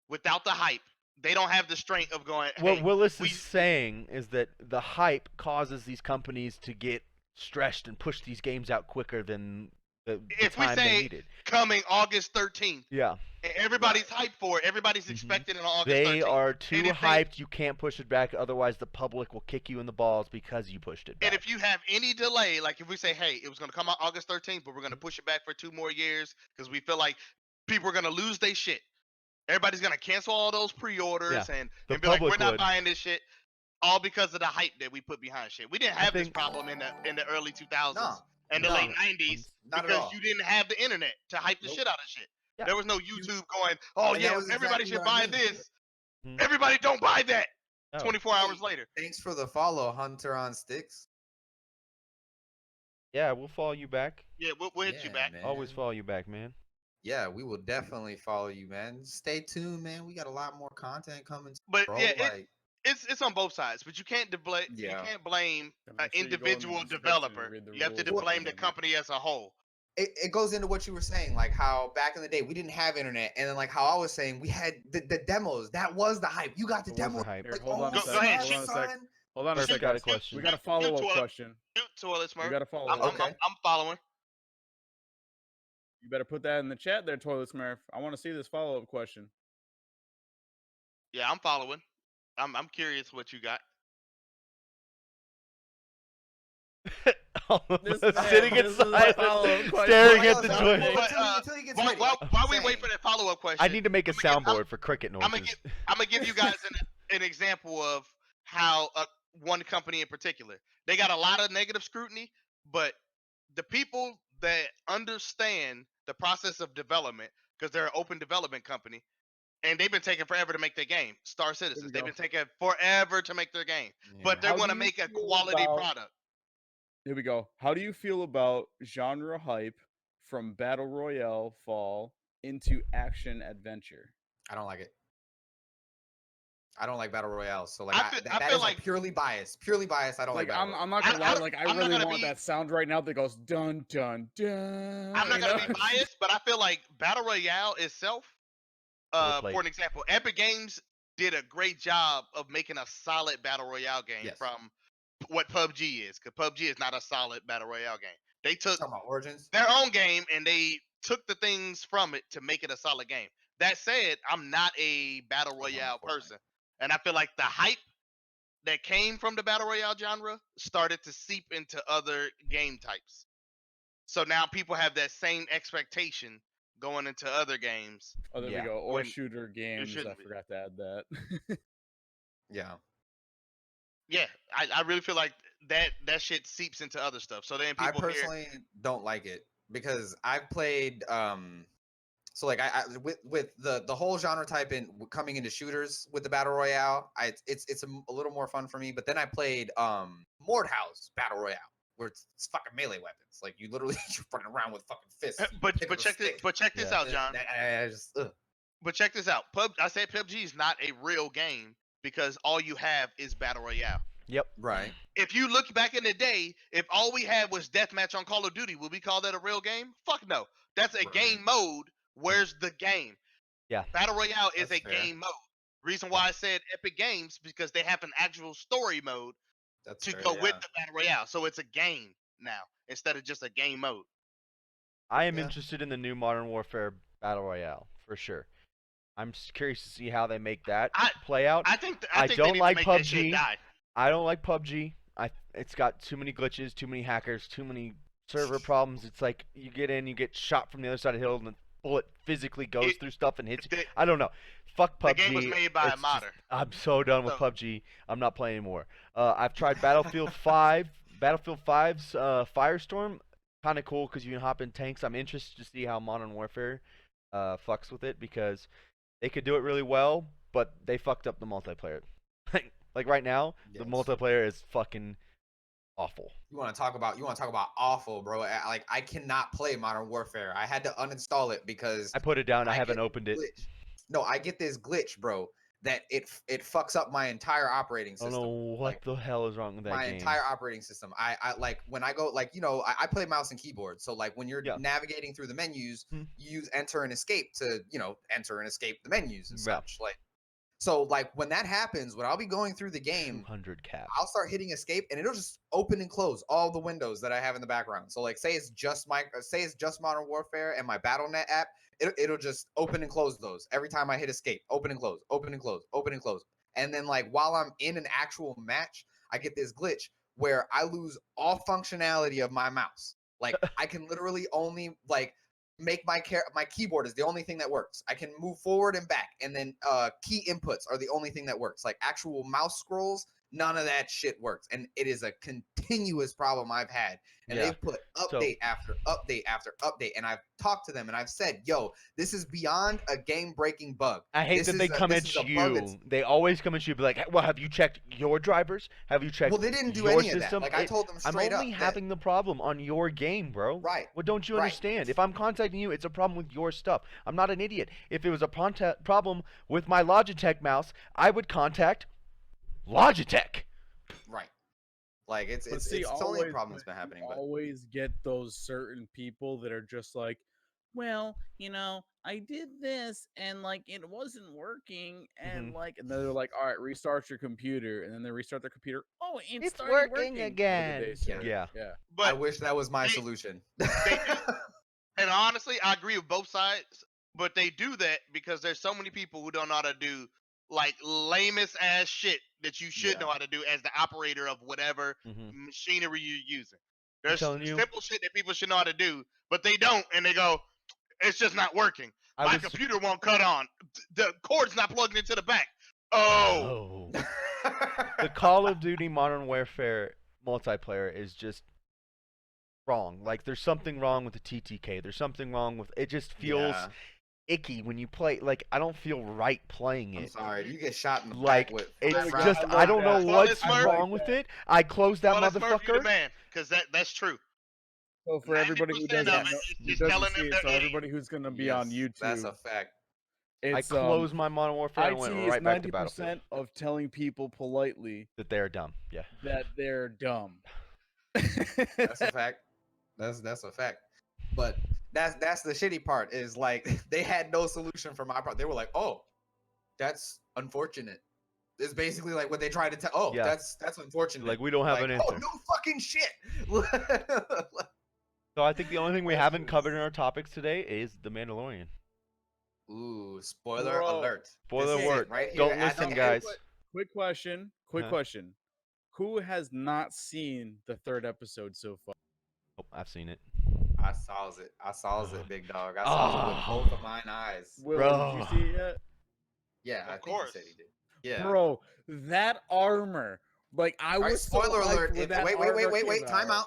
without the hype. They don't have the strength of going. Hey, What Willis we- is saying is that the hype causes these companies to get stressed and push these games out quicker than the If we time they say needed. coming August 13th, Yeah. and everybody's hyped for it. Everybody's expecting it on August They 13th. are too And if they- hyped. You can't push it back. Otherwise, the public will kick you in the balls because you pushed it back. And if you have any delay, like if we say, hey, it was going to come out August 13th, but we're going to push it back for 2 more years because we feel like people are going to lose their shit. Everybody's going to cancel all those pre-orders and the be like, we're public not would. buying this shit. All because of the hype that we put behind shit. We didn't I have this think- problem in the early 2000s No. and the No. late 90s Not at because all. you didn't have the internet to hype the Nope. shit out of shit. Yeah. There was no YouTube going, oh And that yeah, was everybody exactly should what buy I mean. this. Mhm. Everybody don't buy that. No. 24 hours later. Thanks for the follow, Hunter on Sticks. Yeah, we'll follow you back. Yeah, we'll hit you Yeah, back. man. Always follow you back, man. Yeah, we will definitely follow you, man. Stay tuned, man. We got a lot more content coming, But bro. yeah, Like, it's on both sides. But you can't you yeah, can't blame And an make sure you go in the individual description and developer. read the You have to rules and blame the everything. company as a whole. it goes into what you were saying, like how back in the day we didn't have internet, and then like how I was saying we had the demos. That was the hype. You got the It was demo. the hype. Here, Like, hold on oh, a Go sec. ahead, Hold on a sec. son. Hold on a Perfect, sec, got a guys. question. We got a Shoot, follow-up toilet- question. shoot, Toilet We Smurf. got a follow-up. Okay. I'm following. You better put that in the chat there, Toilet Smurf. I want to see this follow-up question. Yeah, I'm following. I'm curious what you got. This man, Sitting in this is my silence, follow-up question. staring Well, at the no, Twitch. well, But, until he gets While, ready. while we wait Saying. for that follow up question, I need to make a I'm gonna soundboard for cricket I'm noises. gonna give you guys an example of how one company in particular, they got a lot of negative scrutiny, but the people that understand the process of development, because they're an open development company, and they've been taking forever to make their game. Star Citizens, they've go. been taking forever to make their game, but they're How going do to you make a feel quality about- product. Here we go. How do you feel about genre hype from Battle Royale fall into action adventure? I don't like it. I don't like battle royale. So like I feel- I that feel is like- purely biased. Purely biased. I don't like, Like battle I'm royale. not gonna lie. Like I'm not really gonna want be- that sound right now that goes dun dun dun. I'm not you gonna know? be biased, but I feel like Battle Royale itself, Overplayed. for an example, Epic Games did a great job of making a solid Battle Royale game Yes. from what PUBG is, because PUBG is not a solid Battle Royale game. They took Talking about Origins. their own game and they took the things from it to make it a solid game. That said, I'm not a Battle Hold on, Royale Fortnite. person, and I feel like the hype that came from the Battle Royale genre started to seep into other game types. So now people have that same expectation going into other games. Oh, there Yeah. we go. Or When shooter games. I shouldn't be. forgot to add that. Yeah. Yeah, I really feel like that shit seeps into other stuff. So then I people hear, personally don't like it because I've played so like I with the whole genre type in coming into shooters with the battle royale, it's a little more fun for me. But then I played Mordhaus battle royale where it's fucking melee weapons. Like you literally you're running around with fucking fists. but pick up a check this stick. but check this Yeah. out, John. I just, ugh. But check this out. I said PUBG is not a real game because all you have is battle royale. Yep. Right. If you look back in the day, if all we had was deathmatch on Call of Duty, would we call that a real game? Fuck no. That's a Right. game mode. Where's the game? Yeah. Battle Royale is That's a fair. game mode. Reason why I said Epic Games because they have an actual story mode That's to fair, go yeah. with the Battle Royale. So it's a game now instead of just a game mode. I am Yeah. interested in the new Modern Warfare Battle Royale for sure. I'm curious to see how they make that play out. I think I think don't they need like to make that shit PUBG. die. I don't like PUBG. It's got too many glitches, too many hackers, too many server problems. It's like you get in, you get shot from the other side of the hill, and the bullet physically goes through stuff and hits you. The, I don't know. Fuck PUBG. the game was made by a It's just- modder. I'm so done with So- PUBG. I'm not playing anymore. I've tried Battlefield 5. Battlefield 5's Firestorm. Kind of cool because you can hop in tanks. I'm interested to see how Modern Warfare fucks with it because they could do it really well, but they fucked up the multiplayer. Like right now, the Yes. multiplayer is fucking awful. You want to talk about awful, bro? Like I cannot play Modern Warfare. I had to uninstall it because I put it down. I I haven't get opened it. glitch. No, I get this glitch, bro, that it fucks up my entire operating I system. don't know what Like, the hell is wrong with that my game. entire operating system. I like when I go like I play mouse and keyboard. So like when you're Yeah. navigating through the menus, Hmm. you use enter and escape to enter and escape the menus and Yeah. such. Like so like when that happens, when I'll be going through the game, 200 cap. I'll start hitting escape and it'll just open and close all the windows that I have in the background. So like say it's just Modern Warfare and my BattleNet app, it'll just open and close those every time I hit escape. Open and close, open and close, open and close. And then like while I'm in an actual match, I get this glitch where I lose all functionality of my mouse. Like I can literally only like make my keyboard is the only thing that works. I can move forward and back, and then key inputs are the only thing that works. Like actual mouse scrolls, None of that shit works, and it is a continuous problem I've had. And Yeah. they've put update after update after update, and I've talked to them and I've said, "Yo, this is beyond a game-breaking bug." I hate that they come at you. They always come at you, be like, "Well, have you checked your drivers? Have you checked?" Well, they didn't do your any of that. system?" Like I told them straight I'm up. only having the problem on your game, bro. Right. What don't you Right. understand? If I'm contacting you, it's a problem with your stuff. I'm not an idiot. If it was a problem with my Logitech mouse, I would contact Logitech. Right. Like it's only a problem that's been happening. But always get those certain people that are just like, well, I did this and like it wasn't working, and and then they're like, all right, restart your computer, and then they restart their computer. Oh, it's working again. Yeah. But I wish that was my solution. And honestly, I agree with both sides, but they do that because there's so many people who don't know how to do like lamest ass shit that you should know how to do as the operator of whatever machinery you're using. There's simple shit that people should know how to do, but they don't, and they go, it's just not working. My computer won't cut on. The cord's not plugged into the back. Oh. The Call of Duty Modern Warfare multiplayer is just wrong. Like there's something wrong with the TTK. There's something wrong with it. Just feels icky when you play. Like I don't feel right playing it. I'm sorry, you get shot in the like back with it's just I don't know what's wrong with it. I closed that motherfucker. Because that's true. So for everybody who doesn't know, everybody who's gonna be on YouTube, that's a fact. I closed my Modern Warfare and went right back to Battlefield. 90% of telling people politely that they're dumb. Yeah. That they're dumb. That's a fact. That's a fact. But that's the shitty part is like they had no solution for my part. They were like, "Oh, that's unfortunate." It's basically like what they tried to tell. Oh, that's unfortunate. Like we don't have an answer. Oh, no fucking shit. So I think the only thing we haven't covered in our topics today is The Mandalorian. Ooh, spoiler alert. Spoiler alert. Right don't listen, guys. Quick question. Who has not seen the third episode so far? Oh, I've seen it. I saw it, big dog. I saw it with both of mine eyes. Will, did you see it yet? Yeah, I think he said he did. Yeah. Bro, that armor. Like I was spoiler alert. Wait. Time out.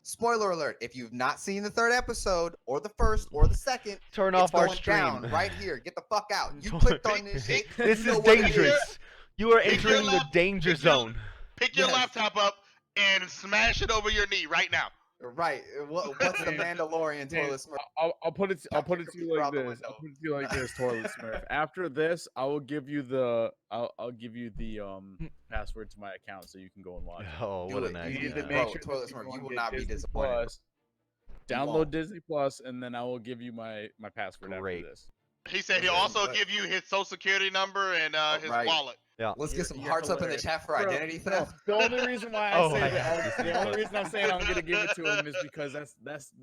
Spoiler alert. If you've not seen the third episode or the first or the second, turn off our stream. Down right here. Get the fuck out. You clicked on this shit. This is dangerous. You are entering the danger zone. Pick your laptop up and smash it over your knee right now. Right. What's the Mandalorian toilet smurf? I'll put it to you like this. I'll put it to you like this, toilet smurf. After this, I will give you the password to my account so you can go and watch. Oh, what a nice. Toilet smurf. You will not be disappointed. Download Disney Plus, and then I will give you my password after this. He said he'll also give you his social security number and his wallet. Yeah. Let's get some hearts up in the chat for identity theft. The only reason why I say that, the only reason I'm saying I'm gonna give it to him is because that's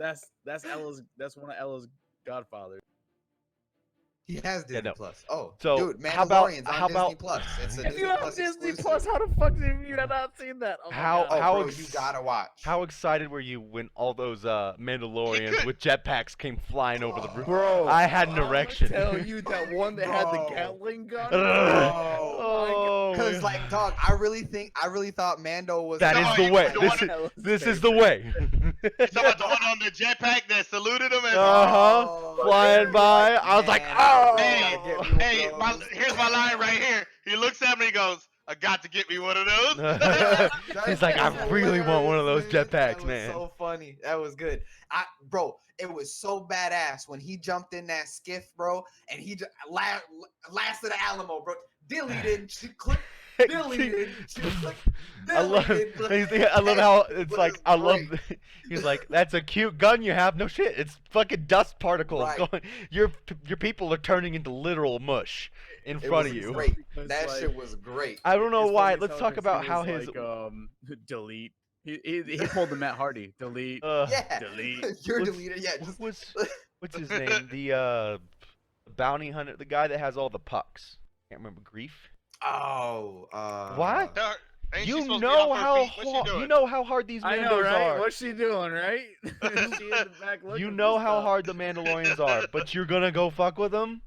one of Ella's godfathers. He has Disney Plus. Oh, so dude, Mandalorian's on Disney Plus. It's a Disney Plus Disney Plus, how the fuck have you not seen that? Oh bro, you gotta watch. How excited were you when all those Mandalorians with jetpacks came flying over the roof? Bro, I had an erection. Tell you that one that had the Gatling gun. Because like, dog, I really thought Mando was. That is the way. This is the way. You talking about the one on the jetpack that saluted him? Flying by. I was like, Hey, here's my line right here. He looks at me and goes, I got to get me one of those. He's like, I really want one of those jetpacks, man. So funny. That was good. Bro, it was so badass when he jumped in that skiff, bro, and he just last of the Alamo, bro. Deleted, click. Deleted, click. I love how it's like he's like, that's a cute gun you have. No shit, it's fucking dust particles going. Your people are turning into literal mush in front of you. Great. That shit was great. I don't know why. Let's talk about how his delete. He pulled the Matt Hardy. Delete. Delete. You're deleted. Yeah. What's his name? The bounty hunter, the guy that has all the pucks. Can't remember. Grief. Oh. What? You know how hard these Mandos are. What's she doing, right? She in the back you know how hard the Mandalorians are, but you're gonna go fuck with them?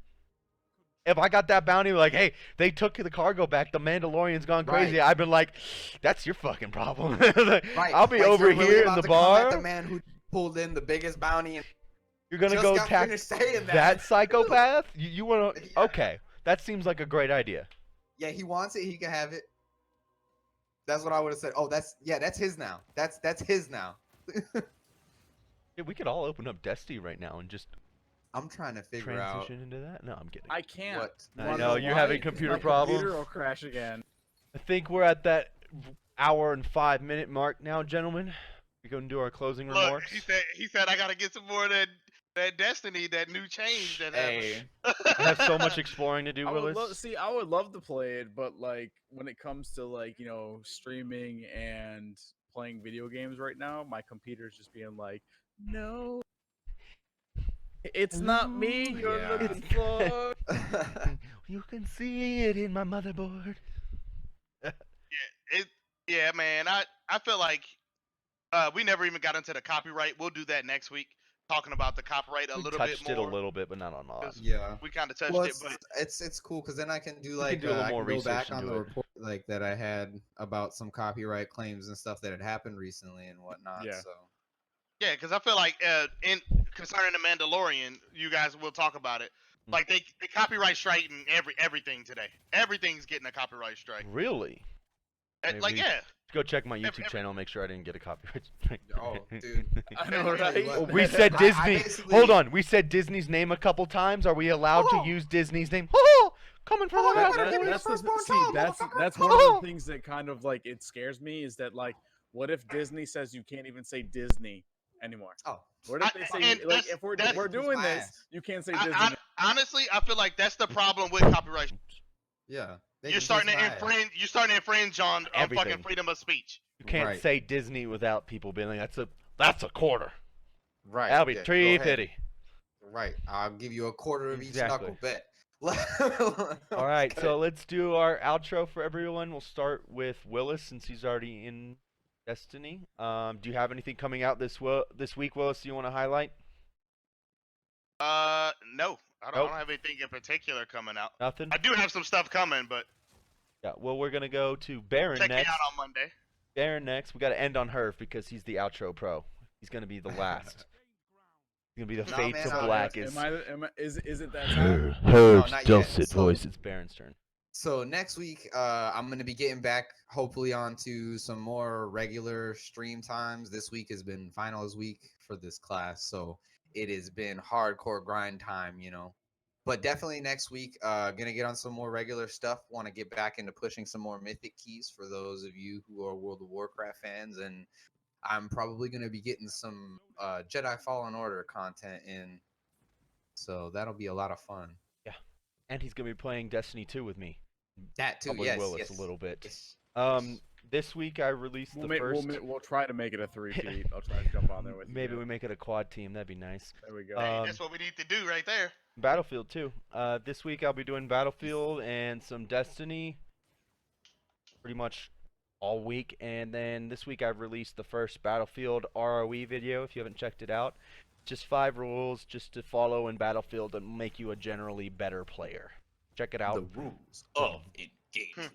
if I got that bounty, like, hey, they took the cargo back, the Mandalorian's gone crazy, Right. I'd been like, that's your fucking problem. Right. I'll be Like, over you're really here in about the to come at the bar. man who pulled in the biggest bounty and You're gonna just go got attack finished saying that psychopath? You wanna? Yeah. Okay, that seems like a great idea. Yeah, he wants it. He can have it. That's what I would have said. Oh, that's his now. That's his now. Yeah, we could all open up Destiny right now and just I'm trying to figure out transition into that. No, I'm kidding. I can't. what. I Wanna know, you're why? having 'Cause computer my problems. Computer will crash again. I think we're at that hour and 5-minute mark now, gentlemen. We're gonna do our closing Look, remarks. he said I gotta get some more of that Destiny, that new change that Hey, happened. I have so much exploring to do, I would Willis. I would love to play it, but like when it comes to like streaming and playing video games right now, my computer's just being like, no, it's not me you're Yeah. looking for. You can see it in my motherboard. Yeah, man. I feel like we never even got into the copyright. We'll do that next week, talking about the copyright a We little bit touched more. it a little bit, but not on mod. 'cause yeah. We kind of touched Well, it, but it's cool because then I can do can like do a little I more can go research back on into the it. report like that I had about some copyright claims and stuff that had happened recently and whatnot. Yeah. So yeah, because I feel like in concerning the Mandalorian, you guys will talk about it. Mm. Like they copyright striking everything today. Everything's getting a copyright strike. Really? Maybe Like we- yeah, Go check my YouTube Every- channel, make sure I didn't get a copyright strike. Oh, dude. I know, I'll tell you right? what, We said I Disney. basically- Hold on, we said Disney's name a couple times. Are we allowed Oh. to use Disney's name? Oh, coming for Oh, the I house, gotta give me boys. the firstborn see, child, that's motherfucker. one of the things that kind of like it scares me is that like, what if Disney says you can't even say Disney anymore? Oh, What if they say and like that's- if we're that's- doing my this, ass. you can't say Disney? honestly, I feel like that's the problem with copyright. yeah. They You're can starting kiss to my ass. infringe. You're starting to infringe on Everything. fucking freedom of speech. You can't Right. say Disney without people being like, that's a quarter. Right. That'll be yeah, go three ahead. fifty. Right. I'll give you a quarter of each Exactly. knuckle bet. All right, so let's do our outro for everyone. We'll start with Willis since he's already in Destiny. Do you have anything coming out this week, Willis? You want to highlight? No, I Nope. don't have anything in particular coming out. Nothing. I do have some stuff coming, but Yeah. Well, we're gonna go to Baron check me next. out on Monday. Baron next. We got to end on Herv because he's the outro pro. He's gonna be the last. He's gonna be the Nah, fates man, of I'm- black. Is it that time? Herv's not yet. dulcet So- voice. It's Baron's turn. So next week, I'm gonna be getting back hopefully onto some more regular stream times. This week has been finals week for this class, so it has been hardcore grind time, But definitely next week, gonna get on some more regular stuff. Want to get back into pushing some more mythic keys for those of you who are World of Warcraft fans, and I'm probably gonna be getting some Jedi Fallen Order content in. So that'll be a lot of fun. And he's gonna be playing Destiny 2 with me. That too, Probably yes, Willis yes, a little bit. yes. This week I released We'll, the first. we'll try to make it a three-peat. I'll try to jump on there with you. Maybe we make it a quad team. That'd be nice. There we go. Hey, that's what we need to do right there. Battlefield too. This week I'll be doing Battlefield and some Destiny. Pretty much all week, and then this week I've released the first Battlefield ROE video. If you haven't checked it out, just 5 rules just to follow in Battlefield and make you a generally better player. Check it out. The rules of engagement.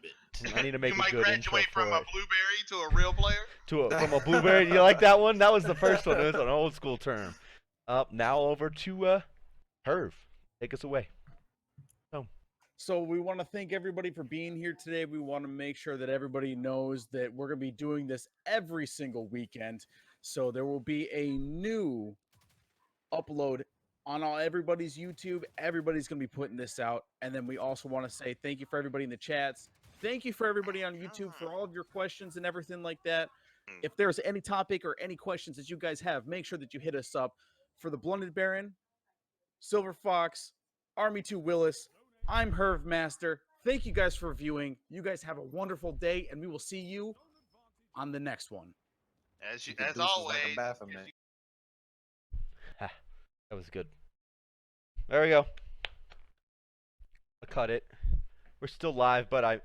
I need to make You a might good intro graduate from for a it. blueberry to a real player. From a blueberry. You like that one? That was the first one. It was an old school term. Now over to Herv. Take us away. So we want to thank everybody for being here today. We want to make sure that everybody knows that we're going to be doing this every single weekend. So there will be a new upload on everybody's YouTube. Everybody's going to be putting this out. And then we also want to say thank you for everybody in the chats. Thank you for everybody on YouTube for all of your questions and everything like that. If there's any topic or any questions that you guys have, make sure that you hit us up. For the Blunted Baron, Silver Fox, Army 2 Willis, I'm Herv Master. Thank you guys for viewing. You guys have a wonderful day, and we will see you on the next one. As Chicken as deuces always. like a Baphomet. That was good. There we go. I cut it. We're still live, but I